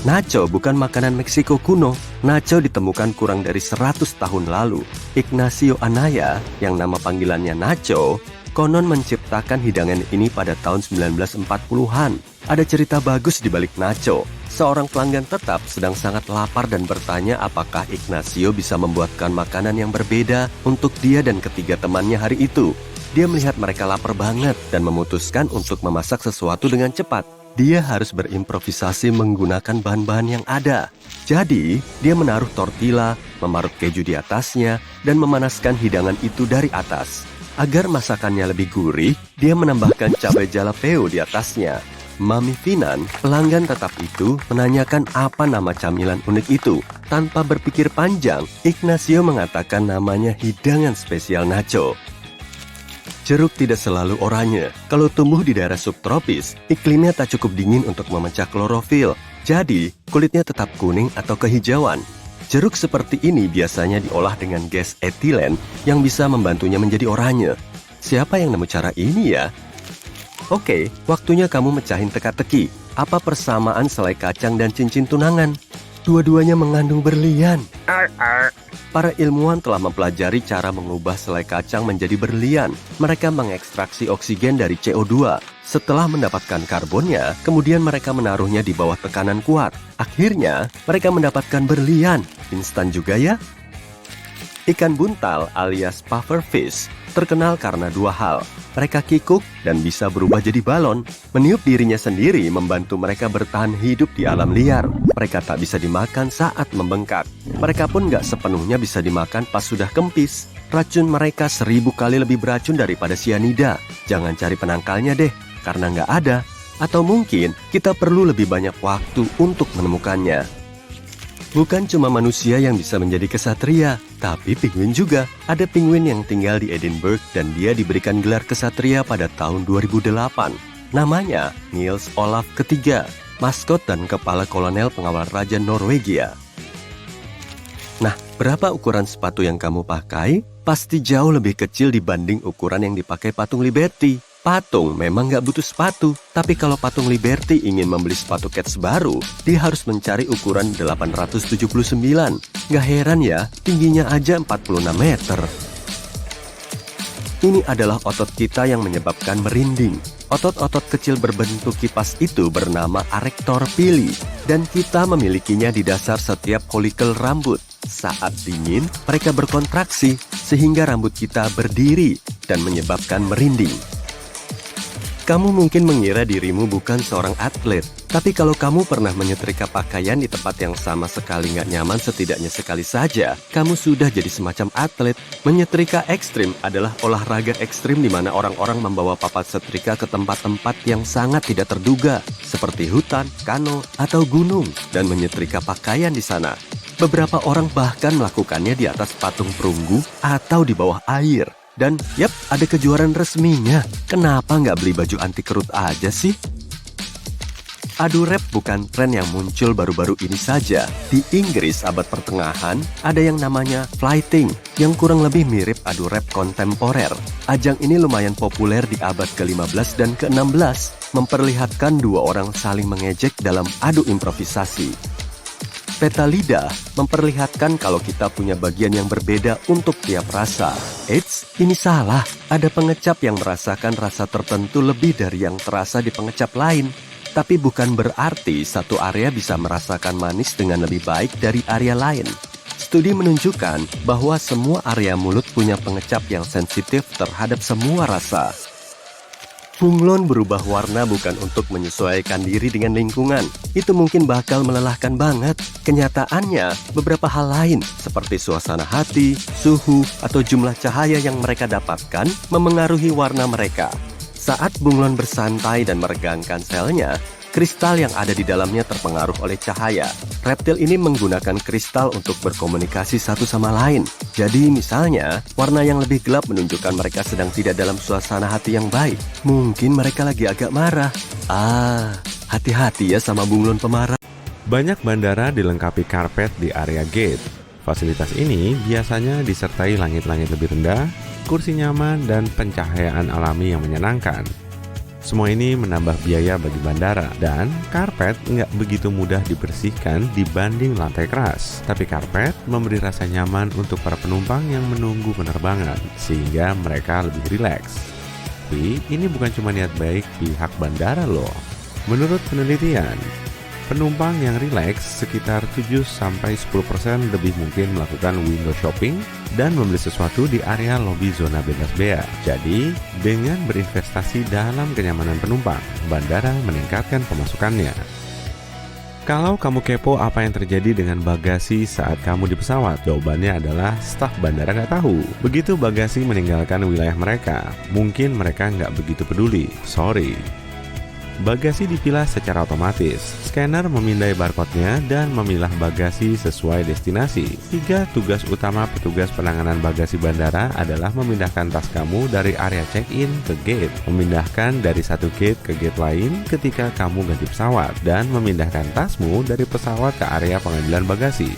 Speaker 4: Nacho bukan makanan Meksiko kuno. Nacho ditemukan kurang dari 100 tahun lalu. Ignacio Anaya, yang nama panggilannya Nacho, konon menciptakan hidangan ini pada tahun 1940-an. Ada cerita bagus di balik Nacho. Seorang pelanggan tetap sedang sangat lapar dan bertanya apakah Ignacio bisa membuatkan makanan yang berbeda untuk dia dan ketiga temannya hari itu. Dia melihat mereka lapar banget dan memutuskan untuk memasak sesuatu dengan cepat. Dia harus berimprovisasi menggunakan bahan-bahan yang ada. Jadi, dia menaruh tortilla, memarut keju di atasnya, dan memanaskan hidangan itu dari atas. Agar masakannya lebih gurih, dia menambahkan cabai jalapeno di atasnya. Mami Finan, pelanggan tetap itu, menanyakan apa nama camilan unik itu. Tanpa berpikir panjang, Ignacio mengatakan namanya hidangan spesial Nacho. Jeruk tidak selalu oranye. Kalau tumbuh di daerah subtropis, iklimnya tak cukup dingin untuk memecah klorofil. Jadi, kulitnya tetap kuning atau kehijauan. Jeruk seperti ini biasanya diolah dengan gas etilen yang bisa membantunya menjadi oranye. Siapa yang nemu cara ini ya? Oke, waktunya kamu mecahin teka-teki. Apa persamaan selai kacang dan cincin tunangan? Dua-duanya mengandung berlian. Para ilmuwan telah mempelajari cara mengubah selai kacang menjadi berlian. Mereka mengekstraksi oksigen dari CO2. Setelah mendapatkan karbonnya, kemudian mereka menaruhnya di bawah tekanan kuat. Akhirnya, mereka mendapatkan berlian. Instan juga ya? Ikan buntal alias pufferfish terkenal karena dua hal. Mereka kikuk dan bisa berubah jadi balon. Meniup dirinya sendiri membantu mereka bertahan hidup di alam liar. Mereka tak bisa dimakan saat membengkak. Mereka pun gak sepenuhnya bisa dimakan pas sudah kempis. Racun mereka 1000 kali lebih beracun daripada sianida. Jangan cari penangkalnya deh, karena gak ada. Atau mungkin kita perlu lebih banyak waktu untuk menemukannya. Bukan cuma manusia yang bisa menjadi kesatria, tapi penguin juga. Ada penguin yang tinggal di Edinburgh dan dia diberikan gelar kesatria pada tahun 2008. Namanya Niels Olaf III, maskot dan kepala kolonel pengawal Raja Norwegia. Nah, berapa ukuran sepatu yang kamu pakai? Pasti jauh lebih kecil dibanding ukuran yang dipakai patung Liberty. Patung memang nggak butuh sepatu, tapi kalau patung Liberty ingin membeli sepatu Keds baru, dia harus mencari ukuran 879. Nggak heran ya, tingginya aja 46 meter. Ini adalah otot kita yang menyebabkan merinding. Otot-otot kecil berbentuk kipas itu bernama arrector pili, dan kita memilikinya di dasar setiap folikel rambut. Saat dingin, mereka berkontraksi, sehingga rambut kita berdiri dan menyebabkan merinding. Kamu mungkin mengira dirimu bukan seorang atlet, tapi kalau kamu pernah menyetrika pakaian di tempat yang sama sekali nggak nyaman setidaknya sekali saja, kamu sudah jadi semacam atlet. Menyetrika ekstrim adalah olahraga ekstrim di mana orang-orang membawa papat setrika ke tempat-tempat yang sangat tidak terduga, seperti hutan, kano, atau gunung, dan menyetrika pakaian di sana. Beberapa orang bahkan melakukannya di atas patung perunggu atau di bawah air. Dan, yap, ada kejuaraan resminya. Kenapa nggak beli baju anti kerut aja sih? Adu rap bukan tren yang muncul baru-baru ini saja. Di Inggris abad pertengahan, ada yang namanya fighting, yang kurang lebih mirip adu rap kontemporer. Ajang ini lumayan populer di abad ke-15 dan ke-16, memperlihatkan dua orang saling mengejek dalam adu improvisasi. Peta lidah memperlihatkan kalau kita punya bagian yang berbeda untuk tiap rasa. Eits, ini salah. Ada pengecap yang merasakan rasa tertentu lebih dari yang terasa di pengecap lain. Tapi bukan berarti satu area bisa merasakan manis dengan lebih baik dari area lain. Studi menunjukkan bahwa semua area mulut punya pengecap yang sensitif terhadap semua rasa. Bunglon berubah warna bukan untuk menyesuaikan diri dengan lingkungan. Itu mungkin bakal melelahkan banget. Kenyataannya, beberapa hal lain seperti suasana hati, suhu, atau jumlah cahaya yang mereka dapatkan memengaruhi warna mereka. Saat bunglon bersantai dan meregangkan selnya, kristal yang ada di dalamnya terpengaruh oleh cahaya. Reptil ini menggunakan kristal untuk berkomunikasi satu sama lain. Jadi misalnya, warna yang lebih gelap menunjukkan mereka sedang tidak dalam suasana hati yang baik. Mungkin mereka lagi agak marah. Hati-hati ya sama bunglon pemarah.
Speaker 5: Banyak bandara dilengkapi karpet di area gate. Fasilitas ini biasanya disertai langit-langit lebih rendah, kursi nyaman, dan pencahayaan alami yang menyenangkan. Semua ini menambah biaya bagi bandara, dan karpet nggak begitu mudah dibersihkan dibanding lantai keras. Tapi karpet memberi rasa nyaman untuk para penumpang yang menunggu penerbangan, sehingga mereka lebih rileks. Tapi ini bukan cuma niat baik pihak bandara loh. Menurut penelitian, penumpang yang rileks sekitar 7-10% lebih mungkin melakukan window shopping dan membeli sesuatu di area lobi zona bebas bea. Jadi, dengan berinvestasi dalam kenyamanan penumpang, bandara meningkatkan pemasukannya. Kalau kamu kepo apa yang terjadi dengan bagasi saat kamu di pesawat, jawabannya adalah staf bandara nggak tahu. Begitu bagasi meninggalkan wilayah mereka, mungkin mereka nggak begitu peduli. Sorry. Bagasi dipilah secara otomatis. Scanner memindai barcode-nya dan memilah bagasi sesuai destinasi. 3 tugas utama petugas penanganan bagasi bandara adalah memindahkan tas kamu dari area check-in ke gate, memindahkan dari satu gate ke gate lain ketika kamu ganti pesawat, dan memindahkan tasmu dari pesawat ke area pengambilan bagasi.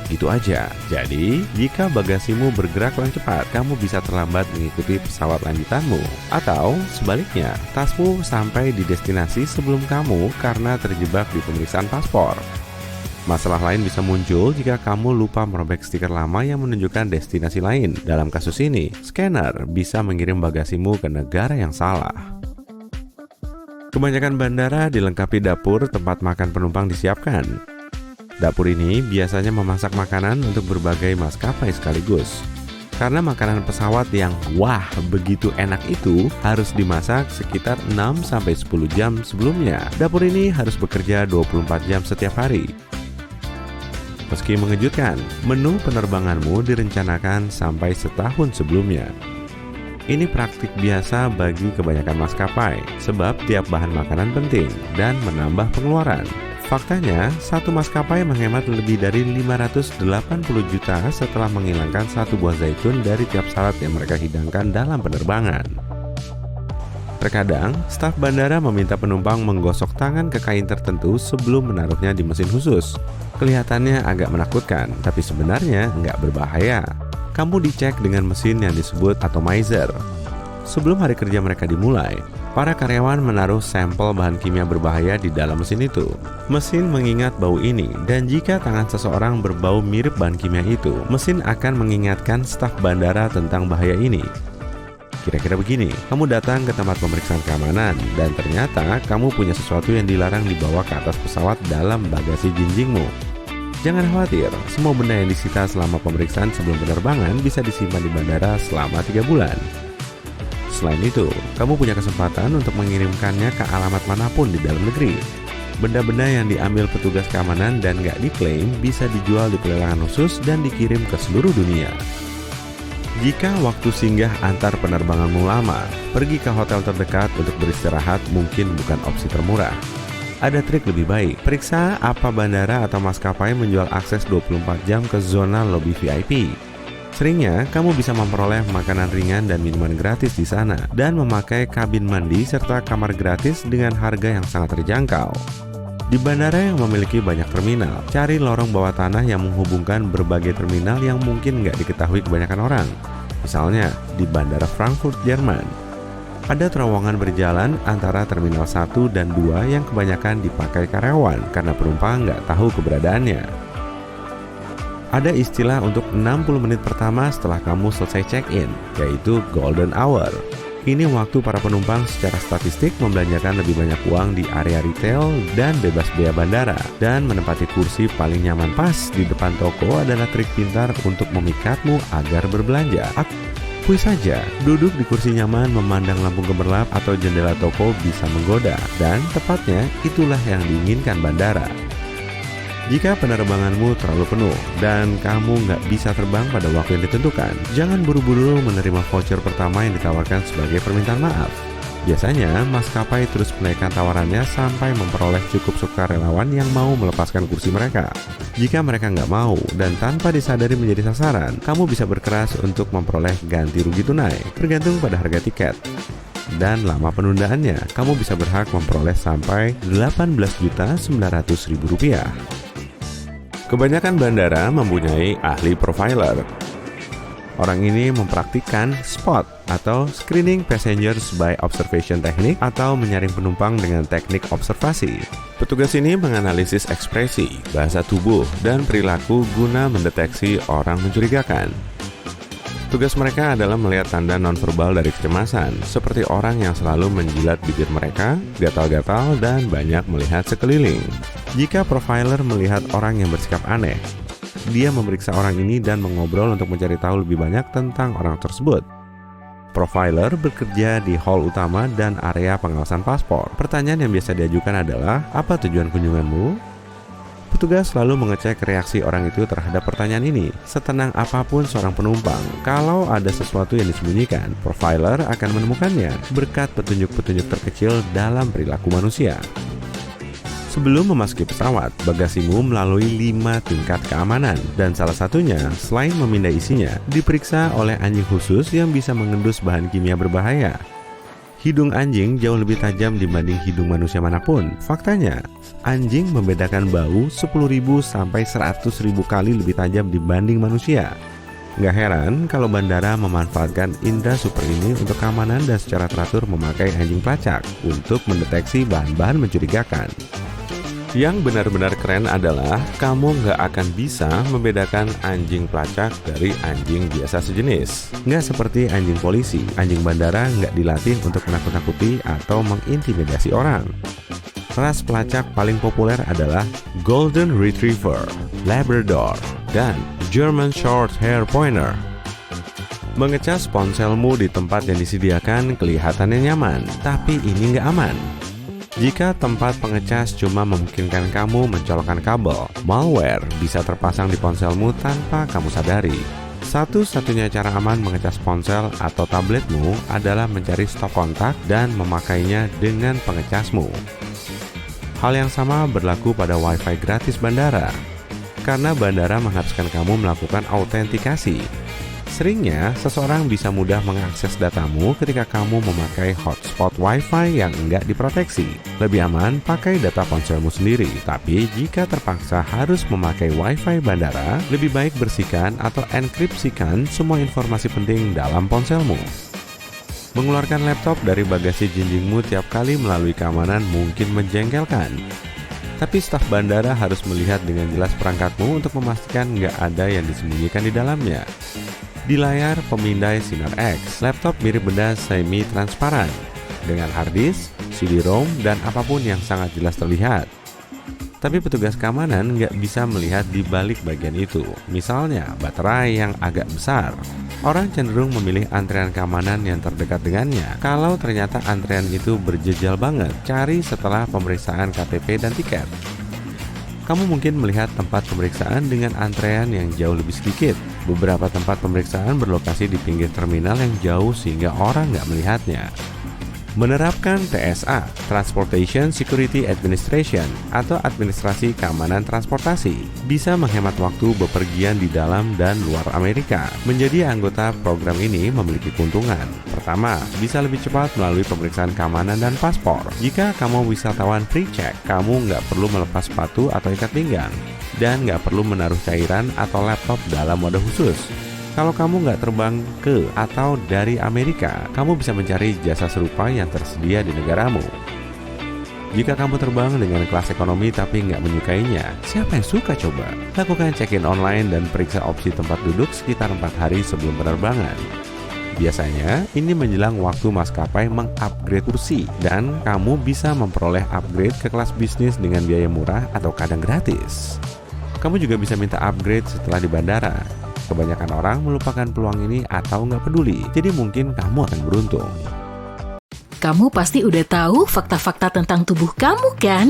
Speaker 5: Itu aja. Jadi, jika bagasimu bergerak kurang cepat, kamu bisa terlambat mengikuti pesawat lanjutanmu. Atau sebaliknya, tasmu sampai di destinasi sebelum kamu karena terjebak di pemeriksaan paspor. Masalah lain bisa muncul jika kamu lupa merobek stiker lama yang menunjukkan destinasi lain. Dalam kasus ini, scanner bisa mengirim bagasimu ke negara yang salah. Kebanyakan bandara dilengkapi dapur tempat makan penumpang disiapkan. Dapur ini biasanya memasak makanan untuk berbagai maskapai sekaligus. Karena makanan pesawat yang wah begitu enak itu harus dimasak sekitar 6-10 jam sebelumnya. Dapur ini harus bekerja 24 jam setiap hari. Meski mengejutkan, menu penerbanganmu direncanakan sampai setahun sebelumnya. Ini praktik biasa bagi kebanyakan maskapai, sebab tiap bahan makanan penting dan menambah pengeluaran. Faktanya, satu maskapai menghemat lebih dari 580 juta setelah menghilangkan satu buah zaitun dari tiap salad yang mereka hidangkan dalam penerbangan. Terkadang, staf bandara meminta penumpang menggosok tangan ke kain tertentu sebelum menaruhnya di mesin khusus. Kelihatannya agak menakutkan, tapi sebenarnya nggak berbahaya. Kamu dicek dengan mesin yang disebut atomizer. Sebelum hari kerja mereka dimulai, para karyawan menaruh sampel bahan kimia berbahaya di dalam mesin itu. Mesin mengingat bau ini, dan jika tangan seseorang berbau mirip bahan kimia itu, mesin akan mengingatkan staf bandara tentang bahaya ini. Kira-kira begini, kamu datang ke tempat pemeriksaan keamanan, dan ternyata kamu punya sesuatu yang dilarang dibawa ke atas pesawat dalam bagasi jinjingmu. Jangan khawatir, semua benda yang disita selama pemeriksaan sebelum penerbangan bisa disimpan di bandara selama 3 bulan. Selain itu, kamu punya kesempatan untuk mengirimkannya ke alamat manapun di dalam negeri. Benda-benda yang diambil petugas keamanan dan nggak diklaim bisa dijual di pelelangan khusus dan dikirim ke seluruh dunia. Jika waktu singgah antar penerbanganmu lama, pergi ke hotel terdekat untuk beristirahat mungkin bukan opsi termurah. Ada trik lebih baik, periksa apa bandara atau maskapai menjual akses 24 jam ke zona lobby VIP. Seringnya, kamu bisa memperoleh makanan ringan dan minuman gratis di sana, dan memakai kabin mandi serta kamar gratis dengan harga yang sangat terjangkau. Di bandara yang memiliki banyak terminal, cari lorong bawah tanah yang menghubungkan berbagai terminal yang mungkin nggak diketahui kebanyakan orang. Misalnya, di Bandara Frankfurt, Jerman. Ada terowongan berjalan antara Terminal 1 dan 2 yang kebanyakan dipakai karyawan karena penumpang nggak tahu keberadaannya. Ada istilah untuk 60 menit pertama setelah kamu selesai check-in, yaitu golden hour. Ini waktu para penumpang secara statistik membelanjakan lebih banyak uang di area retail dan bebas biaya bandara. Dan menempati kursi paling nyaman pas di depan toko adalah trik pintar untuk memikatmu agar berbelanja. Akui saja, duduk di kursi nyaman memandang lampu gemerlap atau jendela toko bisa menggoda. Dan tepatnya itulah yang diinginkan bandara. Jika penerbanganmu terlalu penuh dan kamu nggak bisa terbang pada waktu yang ditentukan, jangan buru-buru menerima voucher pertama yang ditawarkan sebagai permintaan maaf. Biasanya, maskapai terus menaikkan tawarannya sampai memperoleh cukup sukarelawan yang mau melepaskan kursi mereka. Jika mereka nggak mau dan tanpa disadari menjadi sasaran, kamu bisa berkeras untuk memperoleh ganti rugi tunai, tergantung pada harga tiket. Dan lama penundaannya, kamu bisa berhak memperoleh sampai Rp18.900.000. Kebanyakan bandara mempunyai ahli profiler. Orang ini mempraktikkan SPOT atau Screening Passengers by Observation Technique atau menyaring penumpang dengan teknik observasi. Petugas ini menganalisis ekspresi, bahasa tubuh, dan perilaku guna mendeteksi orang mencurigakan. Tugas mereka adalah melihat tanda nonverbal dari kecemasan, seperti orang yang selalu menjilat bibir mereka, gatal-gatal, dan banyak melihat sekeliling. Jika profiler melihat orang yang bersikap aneh, dia memeriksa orang ini dan mengobrol untuk mencari tahu lebih banyak tentang orang tersebut. Profiler bekerja di hall utama dan area pengawasan paspor. Pertanyaan yang biasa diajukan adalah, apa tujuan kunjunganmu? Petugas selalu mengecek reaksi orang itu terhadap pertanyaan ini. Setenang apapun seorang penumpang, kalau ada sesuatu yang disembunyikan, profiler akan menemukannya berkat petunjuk-petunjuk terkecil dalam perilaku manusia. Sebelum memasuki pesawat, bagasimu melalui 5 tingkat keamanan, dan salah satunya, selain memindai isinya, diperiksa oleh anjing khusus yang bisa mengendus bahan kimia berbahaya. Hidung anjing jauh lebih tajam dibanding hidung manusia manapun. Faktanya, anjing membedakan bau 10.000 sampai 100.000 kali lebih tajam dibanding manusia. Nggak heran kalau bandara memanfaatkan indera super ini untuk keamanan dan secara teratur memakai anjing pelacak untuk mendeteksi bahan-bahan mencurigakan. Yang benar-benar keren adalah kamu nggak akan bisa membedakan anjing pelacak dari anjing biasa sejenis. Nggak seperti anjing polisi, anjing bandara nggak dilatih untuk menakut-nakuti atau mengintimidasi orang. Ras pelacak paling populer adalah Golden Retriever, Labrador, dan German Shorthair Pointer. Mengecas ponselmu di tempat yang disediakan kelihatannya nyaman, tapi ini nggak aman. Jika tempat pengecas cuma memungkinkan kamu mencolokkan kabel, malware bisa terpasang di ponselmu tanpa kamu sadari. Satu-satunya cara aman mengecas ponsel atau tabletmu adalah mencari stop kontak dan memakainya dengan pengecasmu. Hal yang sama berlaku pada Wi-Fi gratis bandara, karena bandara mengharuskan kamu melakukan autentikasi. Seringnya, seseorang bisa mudah mengakses datamu ketika kamu memakai hotspot Wi-Fi yang enggak diproteksi. Lebih aman pakai data ponselmu sendiri, tapi jika terpaksa harus memakai Wi-Fi bandara, lebih baik bersihkan atau enkripsikan semua informasi penting dalam ponselmu. Mengeluarkan laptop dari bagasi jinjingmu tiap kali melalui keamanan mungkin menjengkelkan. Tapi staf bandara harus melihat dengan jelas perangkatmu untuk memastikan nggak ada yang disembunyikan di dalamnya. Di layar pemindai sinar X, laptop mirip benda semi-transparan dengan harddisk, CD-ROM, dan apapun yang sangat jelas terlihat. Tapi petugas keamanan nggak bisa melihat di balik bagian itu. Misalnya, baterai yang agak besar. Orang cenderung memilih antrean keamanan yang terdekat dengannya. Kalau ternyata antrean itu berjejal banget, cari setelah pemeriksaan KTP dan tiket. Kamu mungkin melihat tempat pemeriksaan dengan antrean yang jauh lebih sedikit. Beberapa tempat pemeriksaan berlokasi di pinggir terminal yang jauh sehingga orang nggak melihatnya. Menerapkan TSA, Transportation Security Administration, atau Administrasi Keamanan Transportasi, bisa menghemat waktu bepergian di dalam dan luar Amerika. Menjadi anggota program ini memiliki keuntungan. Pertama, bisa lebih cepat melalui pemeriksaan keamanan dan paspor. Jika kamu wisatawan pre-check, kamu nggak perlu melepas sepatu atau ikat pinggang, dan nggak perlu menaruh cairan atau laptop dalam wadah khusus. Kalau kamu nggak terbang ke atau dari Amerika, kamu bisa mencari jasa serupa yang tersedia di negaramu. Jika kamu terbang dengan kelas ekonomi tapi nggak menyukainya, siapa yang suka coba? Lakukan check-in online dan periksa opsi tempat duduk sekitar 4 hari sebelum penerbangan. Biasanya, ini menjelang waktu maskapai mengupgrade kursi dan kamu bisa memperoleh upgrade ke kelas bisnis dengan biaya murah atau kadang gratis. Kamu juga bisa minta upgrade setelah di bandara. Kebanyakan orang melupakan peluang ini atau nggak peduli, jadi mungkin kamu akan beruntung.
Speaker 1: Kamu pasti udah tahu fakta-fakta tentang tubuh kamu kan?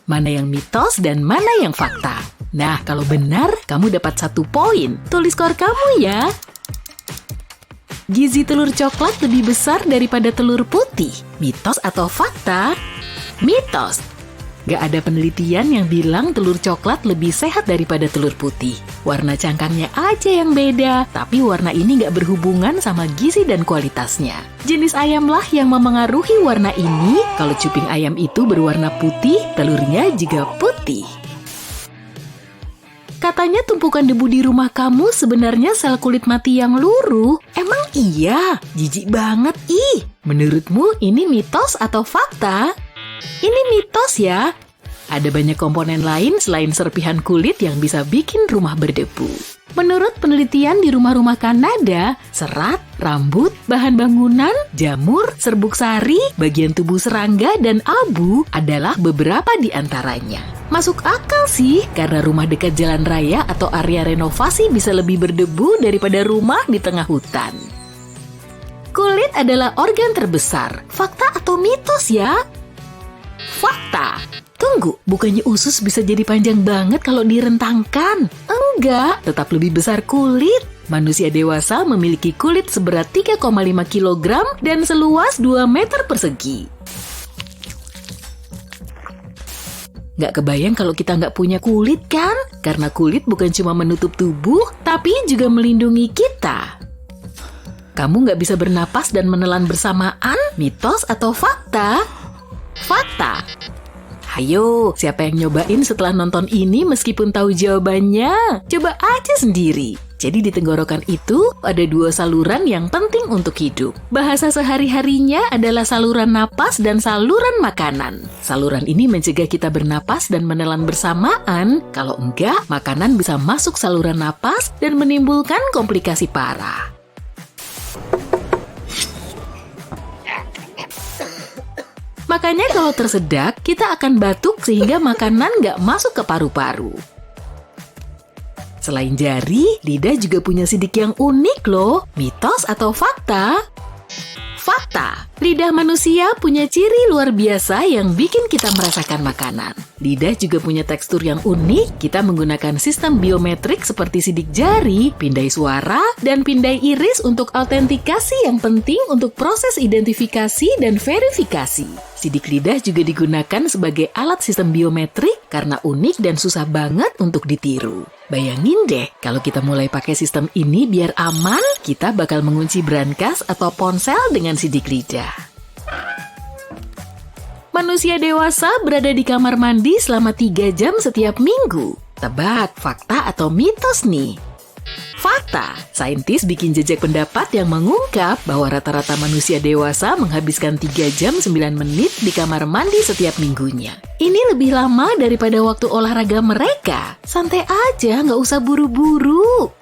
Speaker 1: Mana yang mitos dan mana yang fakta? Nah, kalau benar, kamu dapat 1 poin. Tulis skor kamu ya. Gizi telur coklat lebih besar daripada telur putih. Mitos atau fakta? Mitos. Gak ada penelitian yang bilang telur coklat lebih sehat daripada telur putih. Warna cangkangnya aja yang beda, tapi warna ini gak berhubungan sama gizi dan kualitasnya. Jenis ayamlah yang memengaruhi warna ini. Kalau cuping ayam itu berwarna putih, telurnya juga putih. Katanya tumpukan debu di rumah kamu sebenarnya sel kulit mati yang luruh. Emang iya? Jijik banget, ih. Menurutmu ini mitos atau fakta? Ini mitos ya. Ada banyak komponen lain selain serpihan kulit yang bisa bikin rumah berdebu. Menurut penelitian di rumah-rumah Kanada, serat, rambut, bahan bangunan, jamur, serbuk sari, bagian tubuh serangga, dan abu adalah beberapa di antaranya. Masuk akal sih, karena rumah dekat jalan raya atau area renovasi bisa lebih berdebu daripada rumah di tengah hutan. Kulit adalah organ terbesar. Fakta atau mitos ya? Fakta. Tunggu, bukannya usus bisa jadi panjang banget kalau direntangkan? Enggak, tetap lebih besar kulit. Manusia dewasa memiliki kulit seberat 3,5 kg dan seluas 2 meter persegi. Nggak kebayang kalau kita nggak punya kulit kan? Karena kulit bukan cuma menutup tubuh, tapi juga melindungi kita. Kamu nggak bisa bernapas dan menelan bersamaan? Mitos atau fakta? Fakta. Hayo, siapa yang nyobain setelah nonton ini meskipun tahu jawabannya? Coba aja sendiri. Jadi di tenggorokan itu ada 2 saluran yang penting untuk hidup. Bahasa sehari-harinya adalah saluran napas dan saluran makanan. Saluran ini mencegah kita bernapas dan menelan bersamaan. Kalau enggak, makanan bisa masuk saluran napas dan menimbulkan komplikasi parah. Makanya kalau tersedak, kita akan batuk sehingga makanan nggak masuk ke paru-paru. Selain jari, lidah juga punya sidik yang unik loh. Mitos atau fakta? Fakta. Lidah manusia punya ciri luar biasa yang bikin kita merasakan makanan. Lidah juga punya tekstur yang unik. Kita menggunakan sistem biometrik seperti sidik jari, pindai suara, dan pindai iris untuk autentikasi yang penting untuk proses identifikasi dan verifikasi. Sidik lidah juga digunakan sebagai alat sistem biometrik karena unik dan susah banget untuk ditiru. Bayangin deh, kalau kita mulai pakai sistem ini biar aman, kita bakal mengunci brankas atau ponsel dengan sidik lidah. Manusia dewasa berada di kamar mandi selama 3 jam setiap minggu. Tebak, fakta atau mitos nih? Fakta, saintis bikin jejak pendapat yang mengungkap bahwa rata-rata manusia dewasa menghabiskan 3 jam 9 menit di kamar mandi setiap minggunya. Ini lebih lama daripada waktu olahraga mereka. Santai aja, nggak usah buru-buru.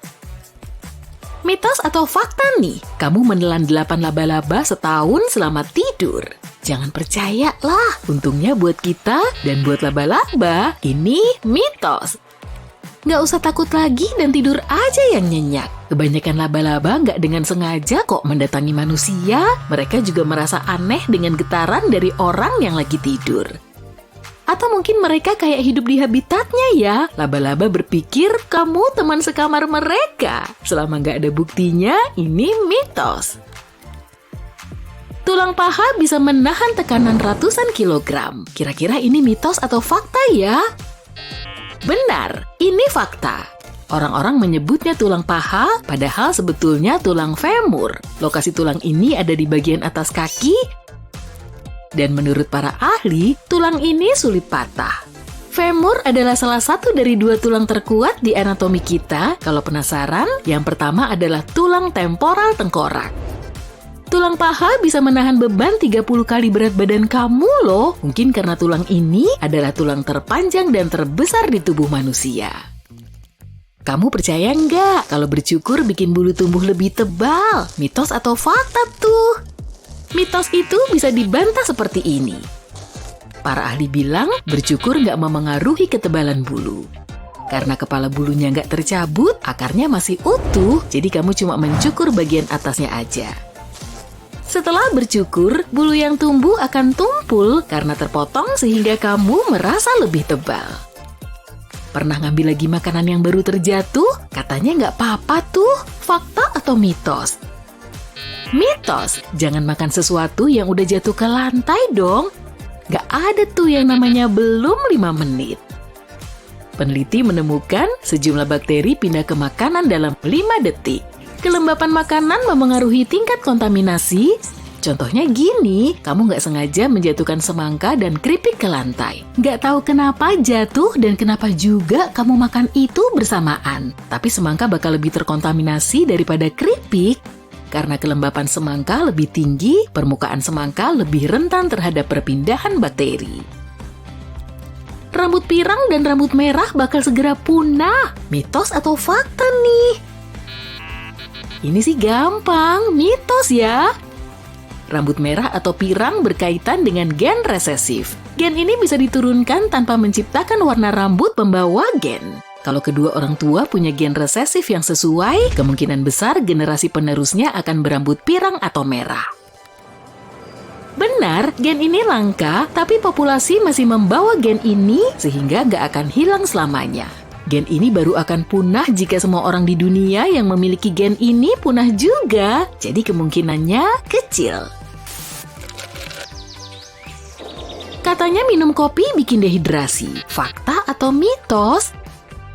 Speaker 1: Mitos atau fakta nih, kamu menelan 8 laba-laba setahun selama tidur. Jangan percaya lah, untungnya buat kita dan buat laba-laba, ini mitos. Nggak usah takut lagi dan tidur aja yang nyenyak. Kebanyakan laba-laba nggak dengan sengaja kok mendatangi manusia. Mereka juga merasa aneh dengan getaran dari orang yang lagi tidur. Atau mungkin mereka kayak hidup di habitatnya ya. Laba-laba berpikir kamu teman sekamar mereka. Selama nggak ada buktinya, ini mitos. Tulang paha bisa menahan tekanan ratusan kilogram. Kira-kira ini mitos atau fakta ya? Benar, ini fakta. Orang-orang menyebutnya tulang paha, padahal sebetulnya tulang femur. Lokasi tulang ini ada di bagian atas kaki, dan menurut para ahli, tulang ini sulit patah. Femur adalah salah satu dari 2 tulang terkuat di anatomi kita. Kalau penasaran, yang pertama adalah tulang temporal tengkorak. Tulang paha bisa menahan beban 30 kali berat badan kamu loh. Mungkin karena tulang ini adalah tulang terpanjang dan terbesar di tubuh manusia. Kamu percaya nggak kalau bercukur bikin bulu tumbuh lebih tebal? Mitos atau fakta tuh? Mitos itu bisa dibantah seperti ini. Para ahli bilang bercukur nggak memengaruhi ketebalan bulu. Karena kepala bulunya nggak tercabut, akarnya masih utuh, jadi kamu cuma mencukur bagian atasnya aja. Setelah bercukur, bulu yang tumbuh akan tumpul karena terpotong sehingga kamu merasa lebih tebal. Pernah ngambil lagi makanan yang baru terjatuh? Katanya nggak apa-apa tuh. Fakta atau mitos? Mitos, jangan makan sesuatu yang udah jatuh ke lantai dong. Nggak ada tuh yang namanya belum 5 menit. Peneliti menemukan sejumlah bakteri pindah ke makanan dalam 5 detik. Kelembapan makanan memengaruhi tingkat kontaminasi. Contohnya gini, kamu nggak sengaja menjatuhkan semangka dan keripik ke lantai. Nggak tahu kenapa jatuh dan kenapa juga kamu makan itu bersamaan. Tapi semangka bakal lebih terkontaminasi daripada keripik. Karena kelembapan semangka lebih tinggi, permukaan semangka lebih rentan terhadap perpindahan bakteri. Rambut pirang dan rambut merah bakal segera punah. Mitos atau fakta nih? Ini sih gampang, mitos ya. Rambut merah atau pirang berkaitan dengan gen resesif. Gen ini bisa diturunkan tanpa menciptakan warna rambut pembawa gen. Kalau kedua orang tua punya gen resesif yang sesuai, kemungkinan besar generasi penerusnya akan berambut pirang atau merah. Benar, gen ini langka, tapi populasi masih membawa gen ini sehingga nggak akan hilang selamanya. Gen ini baru akan punah jika semua orang di dunia yang memiliki gen ini punah juga, jadi kemungkinannya kecil. Katanya minum kopi bikin dehidrasi. Fakta atau mitos?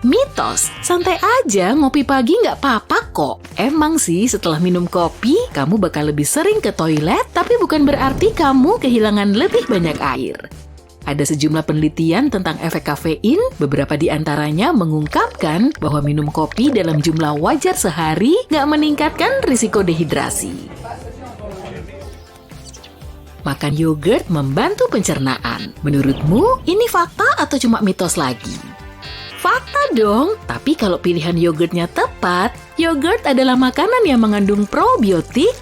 Speaker 1: Mitos, santai aja ngopi pagi nggak apa-apa kok. Emang sih setelah minum kopi, kamu bakal lebih sering ke toilet, tapi bukan berarti kamu kehilangan lebih banyak air. Ada sejumlah penelitian tentang efek kafein, beberapa di antaranya mengungkapkan bahwa minum kopi dalam jumlah wajar sehari nggak meningkatkan risiko dehidrasi. Makan yogurt membantu pencernaan. Menurutmu, ini fakta atau cuma mitos lagi? Fakta dong, tapi kalau pilihan yogurtnya tepat, yogurt adalah makanan yang mengandung probiotik.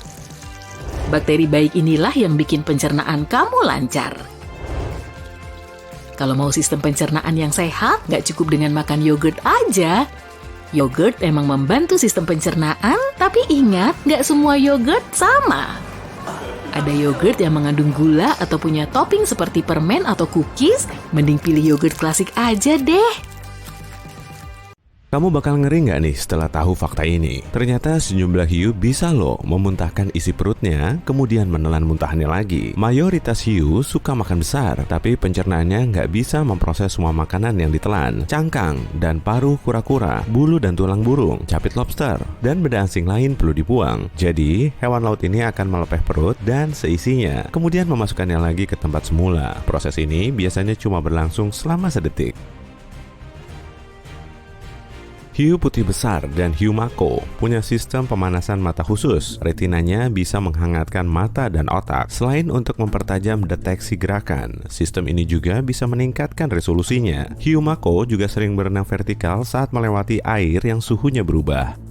Speaker 1: Bakteri baik inilah yang bikin pencernaan kamu lancar. Kalau mau sistem pencernaan yang sehat, nggak cukup dengan makan yogurt aja. Yogurt emang membantu sistem pencernaan, tapi ingat, nggak semua yogurt sama. Ada yogurt yang mengandung gula atau punya topping seperti permen atau cookies, mending pilih yogurt klasik aja deh.
Speaker 5: Kamu bakal ngeri nggak nih setelah tahu fakta ini? Ternyata sejumlah hiu bisa loh memuntahkan isi perutnya, kemudian menelan muntahannya lagi. Mayoritas hiu suka makan besar, tapi pencernaannya nggak bisa memproses semua makanan yang ditelan. Cangkang dan paruh kura-kura, bulu dan tulang burung, capit lobster, dan benda asing lain perlu dibuang. Jadi, hewan laut ini akan melepeh perut dan seisinya, kemudian memasukkannya lagi ke tempat semula. Proses ini biasanya cuma berlangsung selama sedetik. Hiu putih besar dan hiu mako punya sistem pemanasan mata khusus. Retinanya bisa menghangatkan mata dan otak. Selain untuk mempertajam deteksi gerakan, sistem ini juga bisa meningkatkan resolusinya. Hiu mako juga sering berenang vertikal saat melewati air yang suhunya berubah.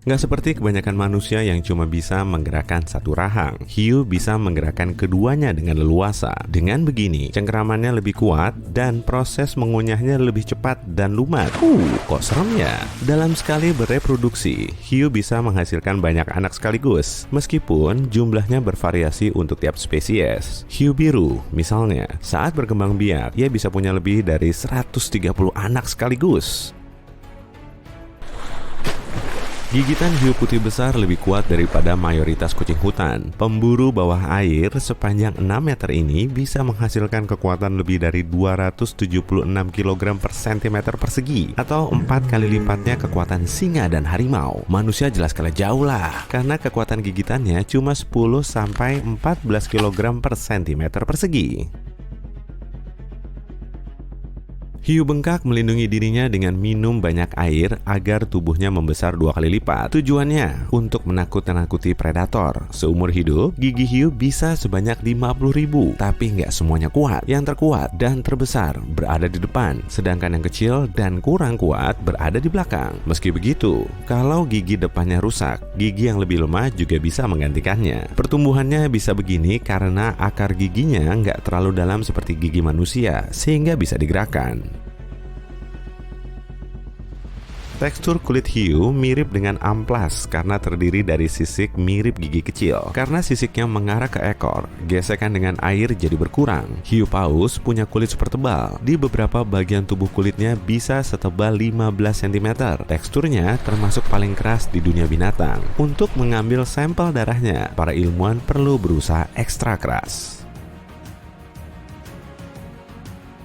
Speaker 5: Nggak seperti kebanyakan manusia yang cuma bisa menggerakkan satu rahang. Hiu bisa menggerakkan keduanya dengan leluasa. Dengan begini, cengkeramannya lebih kuat dan proses mengunyahnya lebih cepat dan lumat. Kok serem ya? Dalam sekali bereproduksi, hiu bisa menghasilkan banyak anak sekaligus. Meskipun jumlahnya bervariasi untuk tiap spesies. Hiu biru, misalnya, saat berkembang biak, ia bisa punya lebih dari 130 anak sekaligus. Gigitan hiu putih besar lebih kuat daripada mayoritas kucing hutan. Pemburu bawah air sepanjang 6 meter ini bisa menghasilkan kekuatan lebih dari 276 kg per cm persegi atau 4 kali lipatnya kekuatan singa dan harimau. Manusia jelas kalah jauh lah, karena kekuatan gigitannya cuma 10-14 kg per cm persegi. Hiu bengkak melindungi dirinya dengan minum banyak air agar tubuhnya membesar 2 kali lipat. Tujuannya untuk menakut-nakuti predator. Seumur hidup, gigi hiu bisa sebanyak 50.000, tapi nggak semuanya kuat. Yang terkuat dan terbesar berada di depan, sedangkan yang kecil dan kurang kuat berada di belakang. Meski begitu, kalau gigi depannya rusak, gigi yang lebih lemah juga bisa menggantikannya. Pertumbuhannya bisa begini karena akar giginya nggak terlalu dalam seperti gigi manusia, sehingga bisa digerakkan. Tekstur kulit hiu mirip dengan amplas karena terdiri dari sisik mirip gigi kecil. Karena sisiknya mengarah ke ekor, gesekan dengan air jadi berkurang. Hiu paus punya kulit super tebal. Di beberapa bagian tubuh kulitnya bisa setebal 15 cm. Teksturnya termasuk paling keras di dunia binatang. Untuk mengambil sampel darahnya, para ilmuwan perlu berusaha ekstra keras.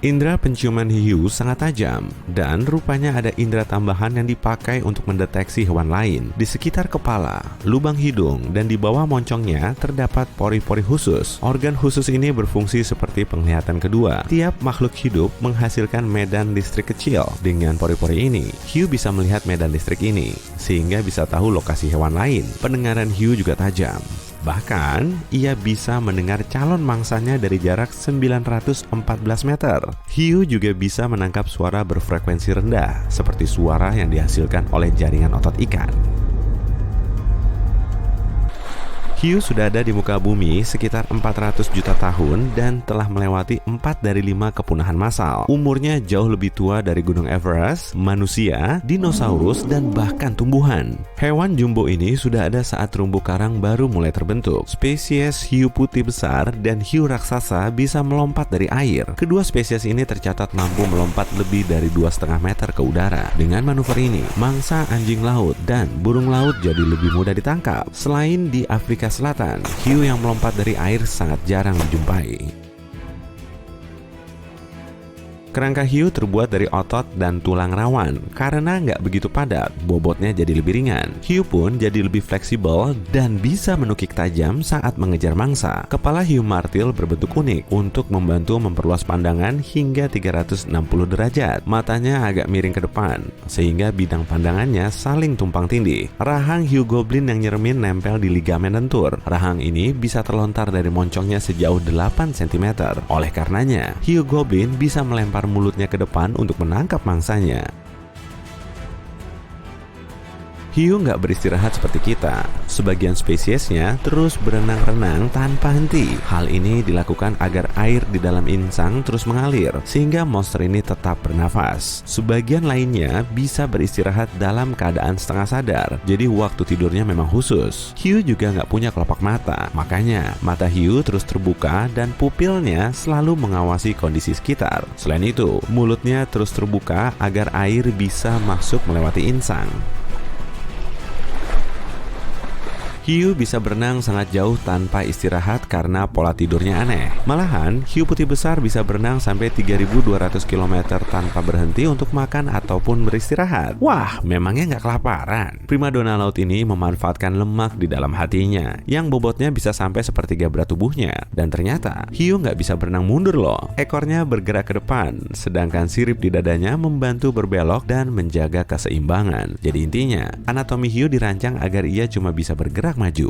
Speaker 5: Indra penciuman hiu sangat tajam, dan rupanya ada indera tambahan yang dipakai untuk mendeteksi hewan lain. Di sekitar kepala, lubang hidung, dan di bawah moncongnya terdapat pori-pori khusus. Organ khusus ini berfungsi seperti penglihatan kedua. Tiap makhluk hidup menghasilkan medan listrik kecil. Dengan pori-pori ini, hiu bisa melihat medan listrik ini, sehingga bisa tahu lokasi hewan lain. Pendengaran hiu juga tajam. Bahkan, ia bisa mendengar calon mangsanya dari jarak 914 meter. Hiu juga bisa menangkap suara berfrekuensi rendah, seperti suara yang dihasilkan oleh jaringan otot ikan. Hiu sudah ada di muka bumi sekitar 400 juta tahun dan telah melewati 4 dari 5 kepunahan massal. Umurnya jauh lebih tua dari Gunung Everest, manusia, dinosaurus, dan bahkan tumbuhan. Hewan jumbo ini sudah ada saat terumbu karang baru mulai terbentuk. Spesies hiu putih besar dan hiu raksasa bisa melompat dari air. Kedua spesies ini tercatat mampu melompat lebih dari 2,5 meter ke udara. Dengan manuver ini, mangsa anjing laut dan burung laut jadi lebih mudah ditangkap. Selain di Afrika Selatan, hiu yang melompat dari air sangat jarang dijumpai. Kerangka hiu terbuat dari otot dan tulang rawan. Karena nggak begitu padat, bobotnya jadi lebih ringan. Hiu pun jadi lebih fleksibel dan bisa menukik tajam saat mengejar mangsa. Kepala hiu martil berbentuk unik untuk membantu memperluas pandangan hingga 360 derajat. Matanya agak miring ke depan, sehingga bidang pandangannya saling tumpang tindih. Rahang hiu goblin yang nyeremin nempel di ligamen lentur. Rahang ini bisa terlontar dari moncongnya sejauh 8 cm. Oleh karenanya, hiu goblin bisa melempar mulutnya ke depan untuk menangkap mangsanya. Hiu nggak beristirahat seperti kita. Sebagian spesiesnya terus berenang-renang tanpa henti. Hal ini dilakukan agar air di dalam insang terus mengalir, sehingga monster ini tetap bernafas. Sebagian lainnya bisa beristirahat dalam keadaan setengah sadar, jadi waktu tidurnya memang khusus. Hiu juga nggak punya kelopak mata, makanya mata hiu terus terbuka dan pupilnya selalu mengawasi kondisi sekitar. Selain itu, mulutnya terus terbuka agar air bisa masuk melewati insang. Hiu bisa berenang sangat jauh tanpa istirahat karena pola tidurnya aneh. Malahan, hiu putih besar bisa berenang sampai 3.200 km tanpa berhenti untuk makan ataupun beristirahat. Wah, memangnya nggak kelaparan? Primadona laut ini memanfaatkan lemak di dalam hatinya, yang bobotnya bisa sampai sepertiga berat tubuhnya. Dan ternyata, hiu nggak bisa berenang mundur loh. Ekornya bergerak ke depan, sedangkan sirip di dadanya membantu berbelok dan menjaga keseimbangan. Jadi intinya, anatomi hiu dirancang agar ia cuma bisa bergerak maju.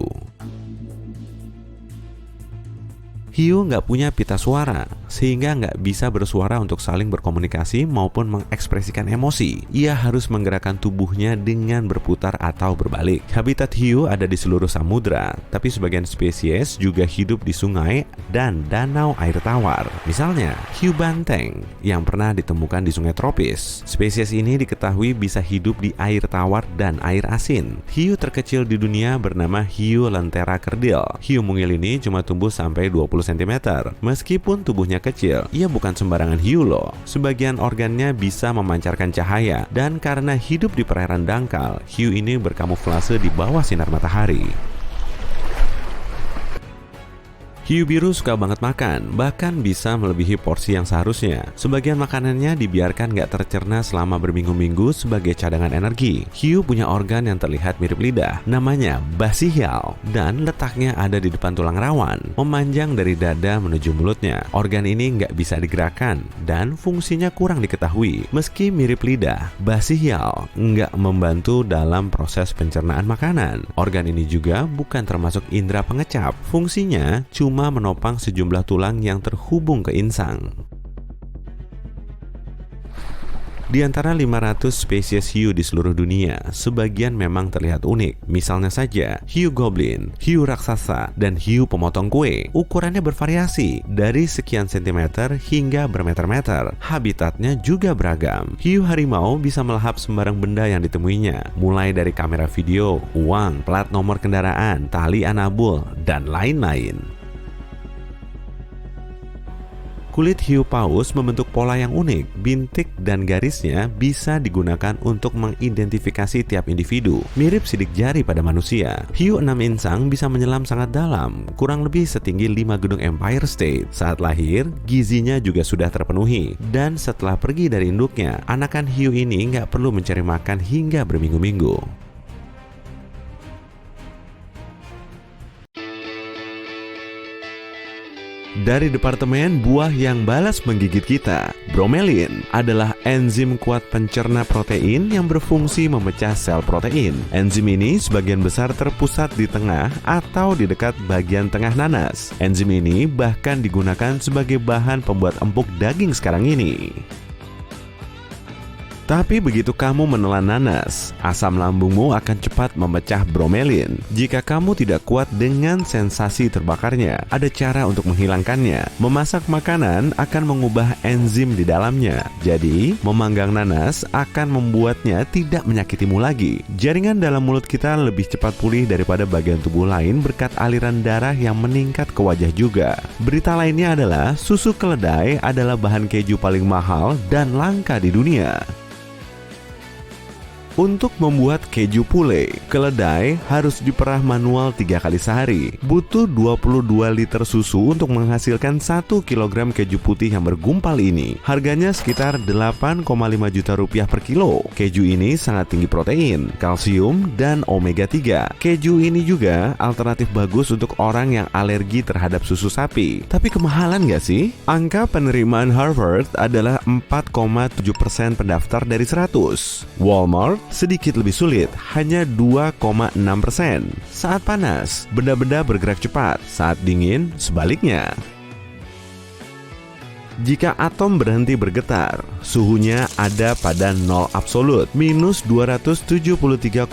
Speaker 5: Hiu nggak punya pita suara, sehingga nggak bisa bersuara untuk saling berkomunikasi maupun mengekspresikan emosi. Ia harus menggerakkan tubuhnya dengan berputar atau berbalik. Habitat hiu ada di seluruh samudra, tapi sebagian spesies juga hidup di sungai dan danau air tawar. Misalnya, hiu banteng yang pernah ditemukan di sungai tropis. Spesies ini diketahui bisa hidup di air tawar dan air asin. Hiu terkecil di dunia bernama hiu lentera kerdil. Hiu mungil ini cuma tumbuh sampai 20 cm. Meskipun tubuhnya kecil, ia bukan sembarangan hiu loh. Sebagian organnya bisa memancarkan cahaya, dan karena hidup di perairan dangkal, hiu ini berkamuflase di bawah sinar matahari. Hiu biru suka banget makan, bahkan bisa melebihi porsi yang seharusnya. Sebagian makanannya dibiarkan nggak tercerna selama berminggu-minggu sebagai cadangan energi. Hiu punya organ yang terlihat mirip lidah, namanya basihyal, dan letaknya ada di depan tulang rawan, memanjang dari dada menuju mulutnya. Organ ini nggak bisa digerakkan, dan fungsinya kurang diketahui. Meski mirip lidah, basihyal nggak membantu dalam proses pencernaan makanan. Organ ini juga bukan termasuk indera pengecap. Fungsinya cuma menopang sejumlah tulang yang terhubung ke insang. Di antara 500 spesies hiu di seluruh dunia, sebagian memang terlihat unik. Misalnya saja, hiu goblin, hiu raksasa, dan hiu pemotong kue. Ukurannya bervariasi, dari sekian sentimeter hingga bermeter-meter. Habitatnya juga beragam. Hiu harimau bisa melahap sembarang benda yang ditemuinya, mulai dari kamera video, uang, plat nomor kendaraan, tali anabul, dan lain-lain. Kulit hiu paus membentuk pola yang unik, bintik dan garisnya bisa digunakan untuk mengidentifikasi tiap individu, mirip sidik jari pada manusia. Hiu 6 insang bisa menyelam sangat dalam, kurang lebih setinggi 5 gedung Empire State. Saat lahir, gizinya juga sudah terpenuhi, dan setelah pergi dari induknya, anakan hiu ini nggak perlu mencari makan hingga berminggu-minggu. Dari Departemen Buah yang balas menggigit kita, bromelin adalah enzim kuat pencerna protein yang berfungsi memecah sel protein. Enzim ini sebagian besar terpusat di tengah atau di dekat bagian tengah nanas. Enzim ini bahkan digunakan sebagai bahan pembuat empuk daging sekarang ini. Tapi begitu kamu menelan nanas, asam lambungmu akan cepat memecah bromelin. Jika kamu tidak kuat dengan sensasi terbakarnya, ada cara untuk menghilangkannya. Memasak makanan akan mengubah enzim di dalamnya. Jadi, memanggang nanas akan membuatnya tidak menyakitimu lagi. Jaringan dalam mulut kita lebih cepat pulih daripada bagian tubuh lain berkat aliran darah yang meningkat ke wajah juga. Berita lainnya adalah susu keledai adalah bahan keju paling mahal dan langka di dunia. Untuk membuat keju pule, keledai harus diperah manual 3 kali sehari. Butuh 22 liter susu untuk menghasilkan 1 kg keju putih yang bergumpal ini. Harganya sekitar 8,5 juta rupiah per kilo. Keju ini sangat tinggi protein, kalsium, dan omega 3. Keju ini juga alternatif bagus untuk orang yang alergi terhadap susu sapi. Tapi kemahalan nggak sih? Angka penerimaan Harvard adalah 4,7% pendaftar dari 100. Walmart sedikit lebih sulit, hanya 2,6%. Saat panas, benda-benda bergerak cepat. Saat dingin, sebaliknya. Jika atom berhenti bergetar, suhunya ada pada 0 absolut, minus 273,15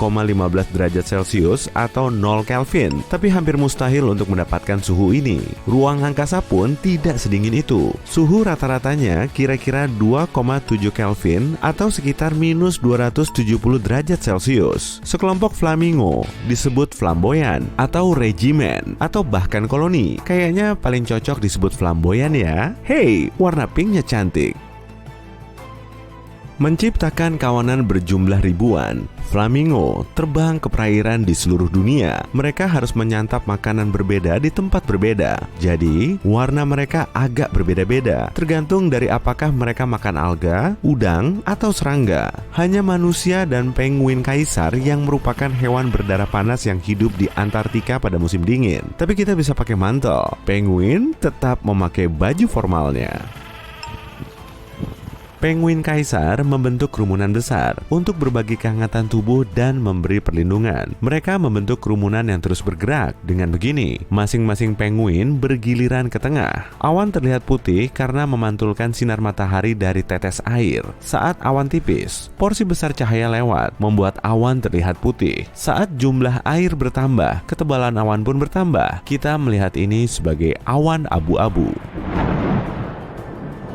Speaker 5: derajat Celcius atau 0 Kelvin. Tapi hampir mustahil untuk mendapatkan suhu ini. Ruang angkasa pun tidak sedingin itu. Suhu rata-ratanya kira-kira 2,7 Kelvin atau sekitar minus 270 derajat Celcius. Sekelompok flamingo disebut flamboyan atau regimen atau bahkan koloni. Kayaknya paling cocok disebut flamboyan ya. Hey, warna pinknya cantik. Menciptakan kawanan berjumlah ribuan, flamingo terbang ke perairan di seluruh dunia. Mereka harus menyantap makanan berbeda di tempat berbeda. Jadi, warna mereka agak berbeda-beda, tergantung dari apakah mereka makan alga, udang, atau serangga. Hanya manusia dan penguin kaisar yang merupakan hewan berdarah panas yang hidup di Antartika pada musim dingin. Tapi kita bisa pakai mantel. Penguin tetap memakai baju formalnya. Penguin kaisar membentuk kerumunan besar untuk berbagi kehangatan tubuh dan memberi perlindungan. Mereka membentuk kerumunan yang terus bergerak. Dengan begini, masing-masing penguin bergiliran ke tengah. Awan terlihat putih karena memantulkan sinar matahari dari tetes air. Saat awan tipis, porsi besar cahaya lewat, membuat awan terlihat putih. Saat jumlah air bertambah, ketebalan awan pun bertambah. Kita melihat ini sebagai awan abu-abu.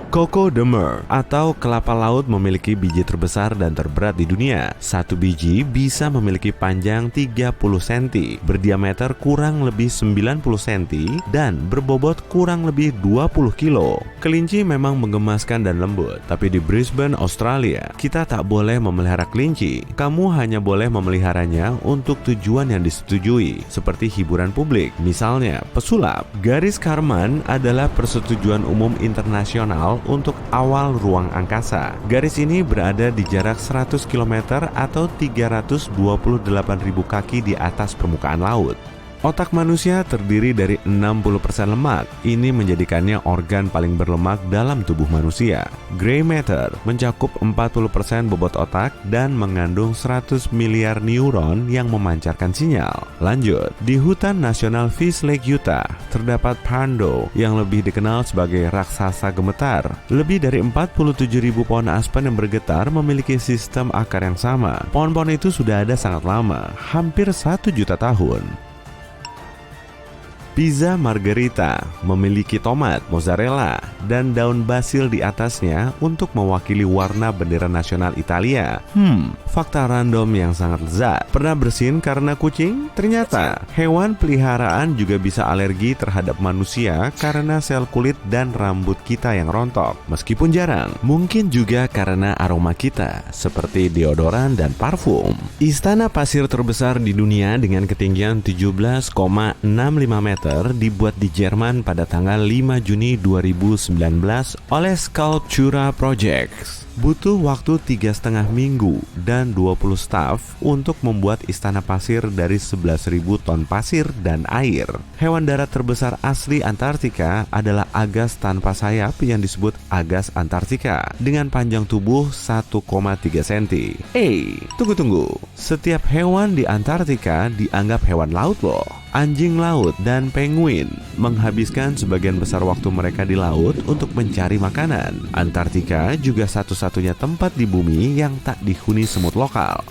Speaker 5: Coco de Mer atau kelapa laut memiliki biji terbesar dan terberat di dunia. Satu biji bisa memiliki panjang 30 cm, berdiameter kurang lebih 90 cm, dan berbobot kurang lebih 20 kilo. Kelinci memang menggemaskan dan lembut, tapi di Brisbane, Australia, kita tak boleh memelihara kelinci. Kamu hanya boleh memeliharanya untuk tujuan yang disetujui, seperti hiburan publik, misalnya pesulap. Garis Kármán adalah persetujuan umum internasional untuk awal ruang angkasa. Garis ini berada di jarak 100 km atau 328.000 kaki di atas permukaan laut. Otak manusia terdiri dari 60% lemak. Ini menjadikannya organ paling berlemak dalam tubuh manusia. Grey matter mencakup 40% bobot otak dan mengandung 100 miliar neuron yang memancarkan sinyal. Lanjut, di Hutan Nasional Fish Lake, Utah, terdapat pando yang lebih dikenal sebagai raksasa gemetar. Lebih dari 47.000 pohon aspen yang bergetar memiliki sistem akar yang sama. Pohon-pohon itu sudah ada sangat lama, hampir 1 juta tahun. Pizza margherita memiliki tomat, mozzarella, dan daun basil di atasnya untuk mewakili warna bendera nasional Italia. Fakta random yang sangat lezat. Pernah bersin karena kucing? Ternyata, hewan peliharaan juga bisa alergi terhadap manusia karena sel kulit dan rambut kita yang rontok. Meskipun jarang, mungkin juga karena aroma kita, seperti deodoran dan parfum. Istana pasir terbesar di dunia dengan ketinggian 17,65 meter dibuat di Jerman pada tanggal 5 Juni 2019 oleh Sculptura Projects. Butuh waktu 3,5 minggu dan 20 staf untuk membuat istana pasir dari 11.000 ton pasir dan air. Hewan darat terbesar asli Antartika adalah agas tanpa sayap yang disebut agas Antartika dengan panjang tubuh 1,3 cm. Tunggu. Setiap hewan di Antartika dianggap hewan laut loh. Anjing laut dan penguin menghabiskan sebagian besar waktu mereka di laut untuk mencari makanan. Antartika juga satu-satunya tempat di bumi yang tak dihuni semut lokal.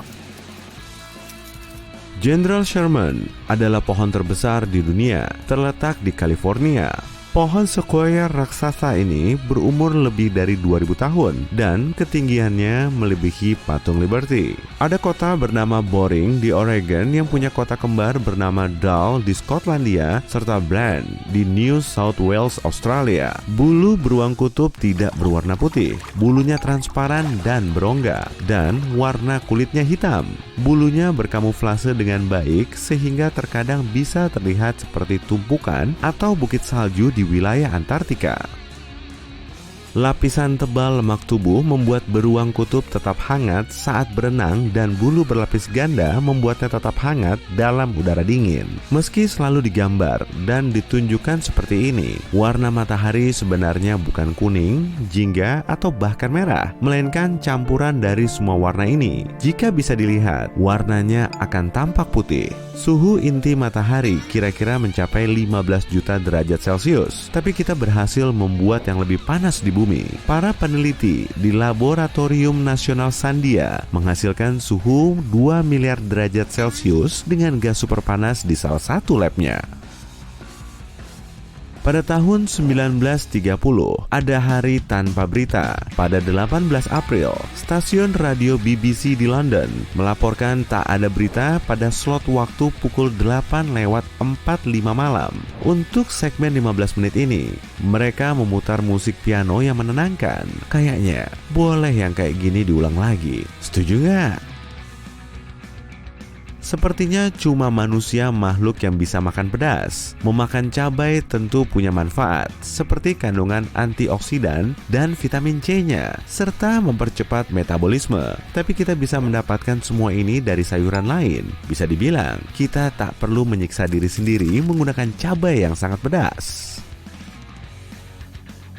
Speaker 5: General Sherman adalah pohon terbesar di dunia, terletak di California. Pohon sequoia raksasa ini berumur lebih dari 2000 tahun dan ketinggiannya melebihi patung Liberty. Ada kota bernama Boring di Oregon yang punya kota kembar bernama Dal di Skotlandia serta Bland di New South Wales, Australia. Bulu beruang kutub tidak berwarna putih, bulunya transparan dan berongga, dan warna kulitnya hitam. Bulunya berkamuflase dengan baik sehingga terkadang bisa terlihat seperti tumpukan atau bukit salju di wilayah Antartika. Lapisan tebal lemak tubuh membuat beruang kutub tetap hangat saat berenang dan bulu berlapis ganda membuatnya tetap hangat dalam udara dingin. Meski selalu digambar dan ditunjukkan seperti ini, warna matahari sebenarnya bukan kuning, jingga, atau bahkan merah, melainkan campuran dari semua warna ini. Jika bisa dilihat, warnanya akan tampak putih. Suhu inti matahari kira-kira mencapai 15 juta derajat Celcius, tapi kita berhasil membuat yang lebih panas di bumi. Para peneliti di Laboratorium Nasional Sandia menghasilkan suhu 2 miliar derajat Celcius dengan gas superpanas di salah satu labnya. Pada tahun 1930, ada hari tanpa berita. Pada 18 April, stasiun radio BBC di London melaporkan tak ada berita pada slot waktu pukul 8:45 malam. Untuk segmen 15 menit ini, mereka memutar musik piano yang menenangkan. Kayaknya boleh yang kayak gini diulang lagi. Setuju nggak? Sepertinya cuma manusia makhluk yang bisa makan pedas. Memakan cabai tentu punya manfaat, seperti kandungan antioksidan dan vitamin C-nya, serta mempercepat metabolisme. Tapi kita bisa mendapatkan semua ini dari sayuran lain. Bisa dibilang, kita tak perlu menyiksa diri sendiri menggunakan cabai yang sangat pedas.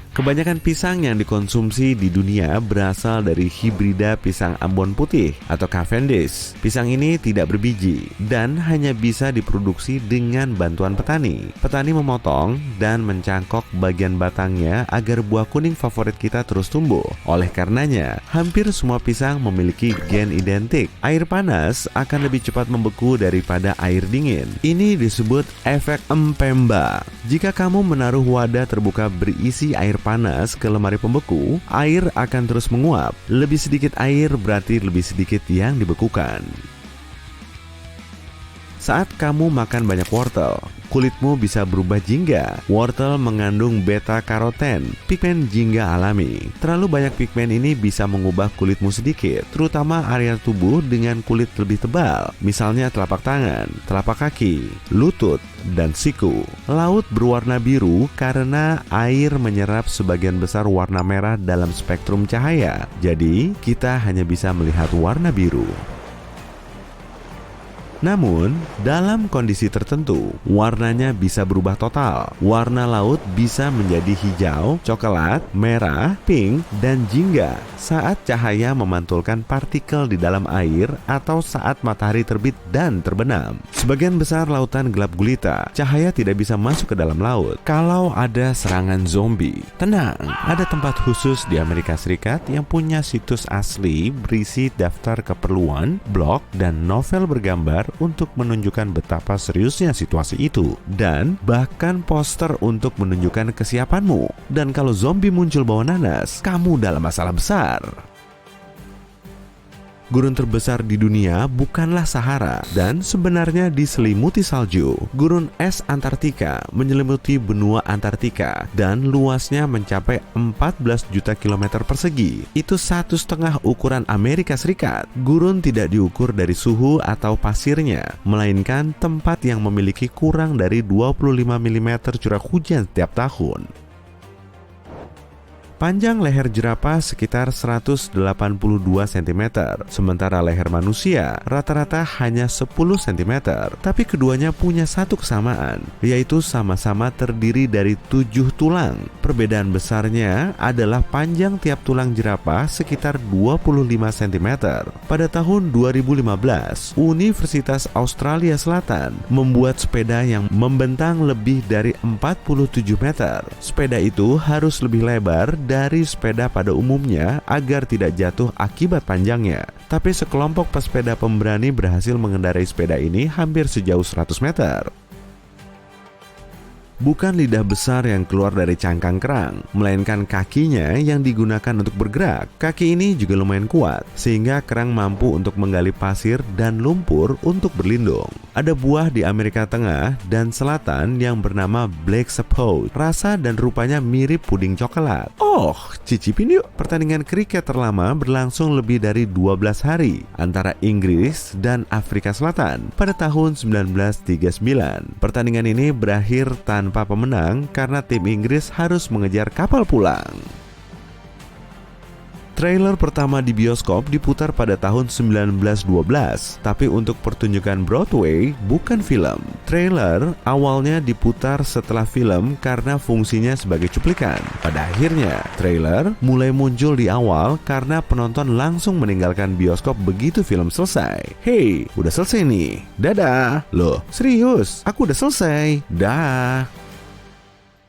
Speaker 5: Kebanyakan pisang yang dikonsumsi di dunia berasal dari hibrida pisang Ambon putih atau Cavendish. Pisang ini tidak berbiji dan hanya bisa diproduksi dengan bantuan petani. Petani memotong dan mencangkok bagian batangnya agar buah kuning favorit kita terus tumbuh. Oleh karenanya, hampir semua pisang memiliki gen identik. Air panas akan lebih cepat membeku daripada air dingin. Ini disebut efek Mpemba. Jika kamu menaruh wadah terbuka berisi air panas panas ke lemari pembeku, air akan terus menguap. Lebih sedikit air berarti lebih sedikit yang dibekukan. Saat kamu makan banyak wortel, kulitmu bisa berubah jingga. Wortel mengandung beta-karoten, pigmen jingga alami. Terlalu banyak pigmen ini bisa mengubah kulitmu sedikit, terutama area tubuh dengan kulit lebih tebal, misalnya telapak tangan, telapak kaki, lutut, dan siku. Laut berwarna biru karena air menyerap sebagian besar warna merah dalam spektrum cahaya. Jadi, kita hanya bisa melihat warna biru. Namun, dalam kondisi tertentu, warnanya bisa berubah total. Warna laut bisa menjadi hijau, coklat, merah, pink, dan jingga saat cahaya memantulkan partikel di dalam air atau saat matahari terbit dan terbenam. Sebagian besar lautan gelap gulita, cahaya tidak bisa masuk ke dalam laut. Kalau ada serangan zombie, tenang, ada tempat khusus di Amerika Serikat yang punya situs asli berisi daftar keperluan, blog, dan novel bergambar untuk menunjukkan betapa seriusnya situasi itu, dan bahkan poster untuk menunjukkan kesiapanmu. Dan kalau zombie muncul bawa nanas, kamu dalam masalah besar. Gurun terbesar di dunia bukanlah Sahara dan sebenarnya diselimuti salju. Gurun es Antartika menyelimuti benua Antartika dan luasnya mencapai 14 juta kilometer persegi. Itu 1,5 ukuran Amerika Serikat. Gurun tidak diukur dari suhu atau pasirnya, melainkan tempat yang memiliki kurang dari 25 mm curah hujan setiap tahun. Panjang leher jerapah sekitar 182 cm, sementara leher manusia rata-rata hanya 10 cm. Tapi keduanya punya satu kesamaan, yaitu sama-sama terdiri dari 7 tulang. Perbedaan besarnya adalah panjang tiap tulang jerapah sekitar 25 cm. Pada tahun 2015, Universitas Australia Selatan membuat sepeda yang membentang lebih dari 47 meter. Sepeda itu harus lebih lebar dari sepeda pada umumnya agar tidak jatuh akibat panjangnya. Tapi sekelompok pesepeda pemberani berhasil mengendarai sepeda ini hampir sejauh 100 meter. Bukan lidah besar yang keluar dari cangkang kerang, melainkan kakinya yang digunakan untuk bergerak. Kaki ini juga lumayan kuat, sehingga kerang mampu untuk menggali pasir dan lumpur untuk berlindung. Ada buah di Amerika Tengah dan Selatan yang bernama Black Sapode. Rasa dan rupanya mirip puding coklat. Oh, cicipin yuk! Pertandingan kriket terlama berlangsung lebih dari 12 hari antara Inggris dan Afrika Selatan pada tahun 1939. Pertandingan ini berakhir tanpa pemenang karena tim Inggris harus mengejar kapal pulang. Trailer pertama di bioskop diputar pada tahun 1912, tapi untuk pertunjukan Broadway bukan film. Trailer awalnya diputar setelah film karena fungsinya sebagai cuplikan. Pada akhirnya, trailer mulai muncul di awal karena penonton langsung meninggalkan bioskop begitu film selesai. Hey, udah selesai nih. Dadah. Loh, serius? Aku udah selesai. Dah.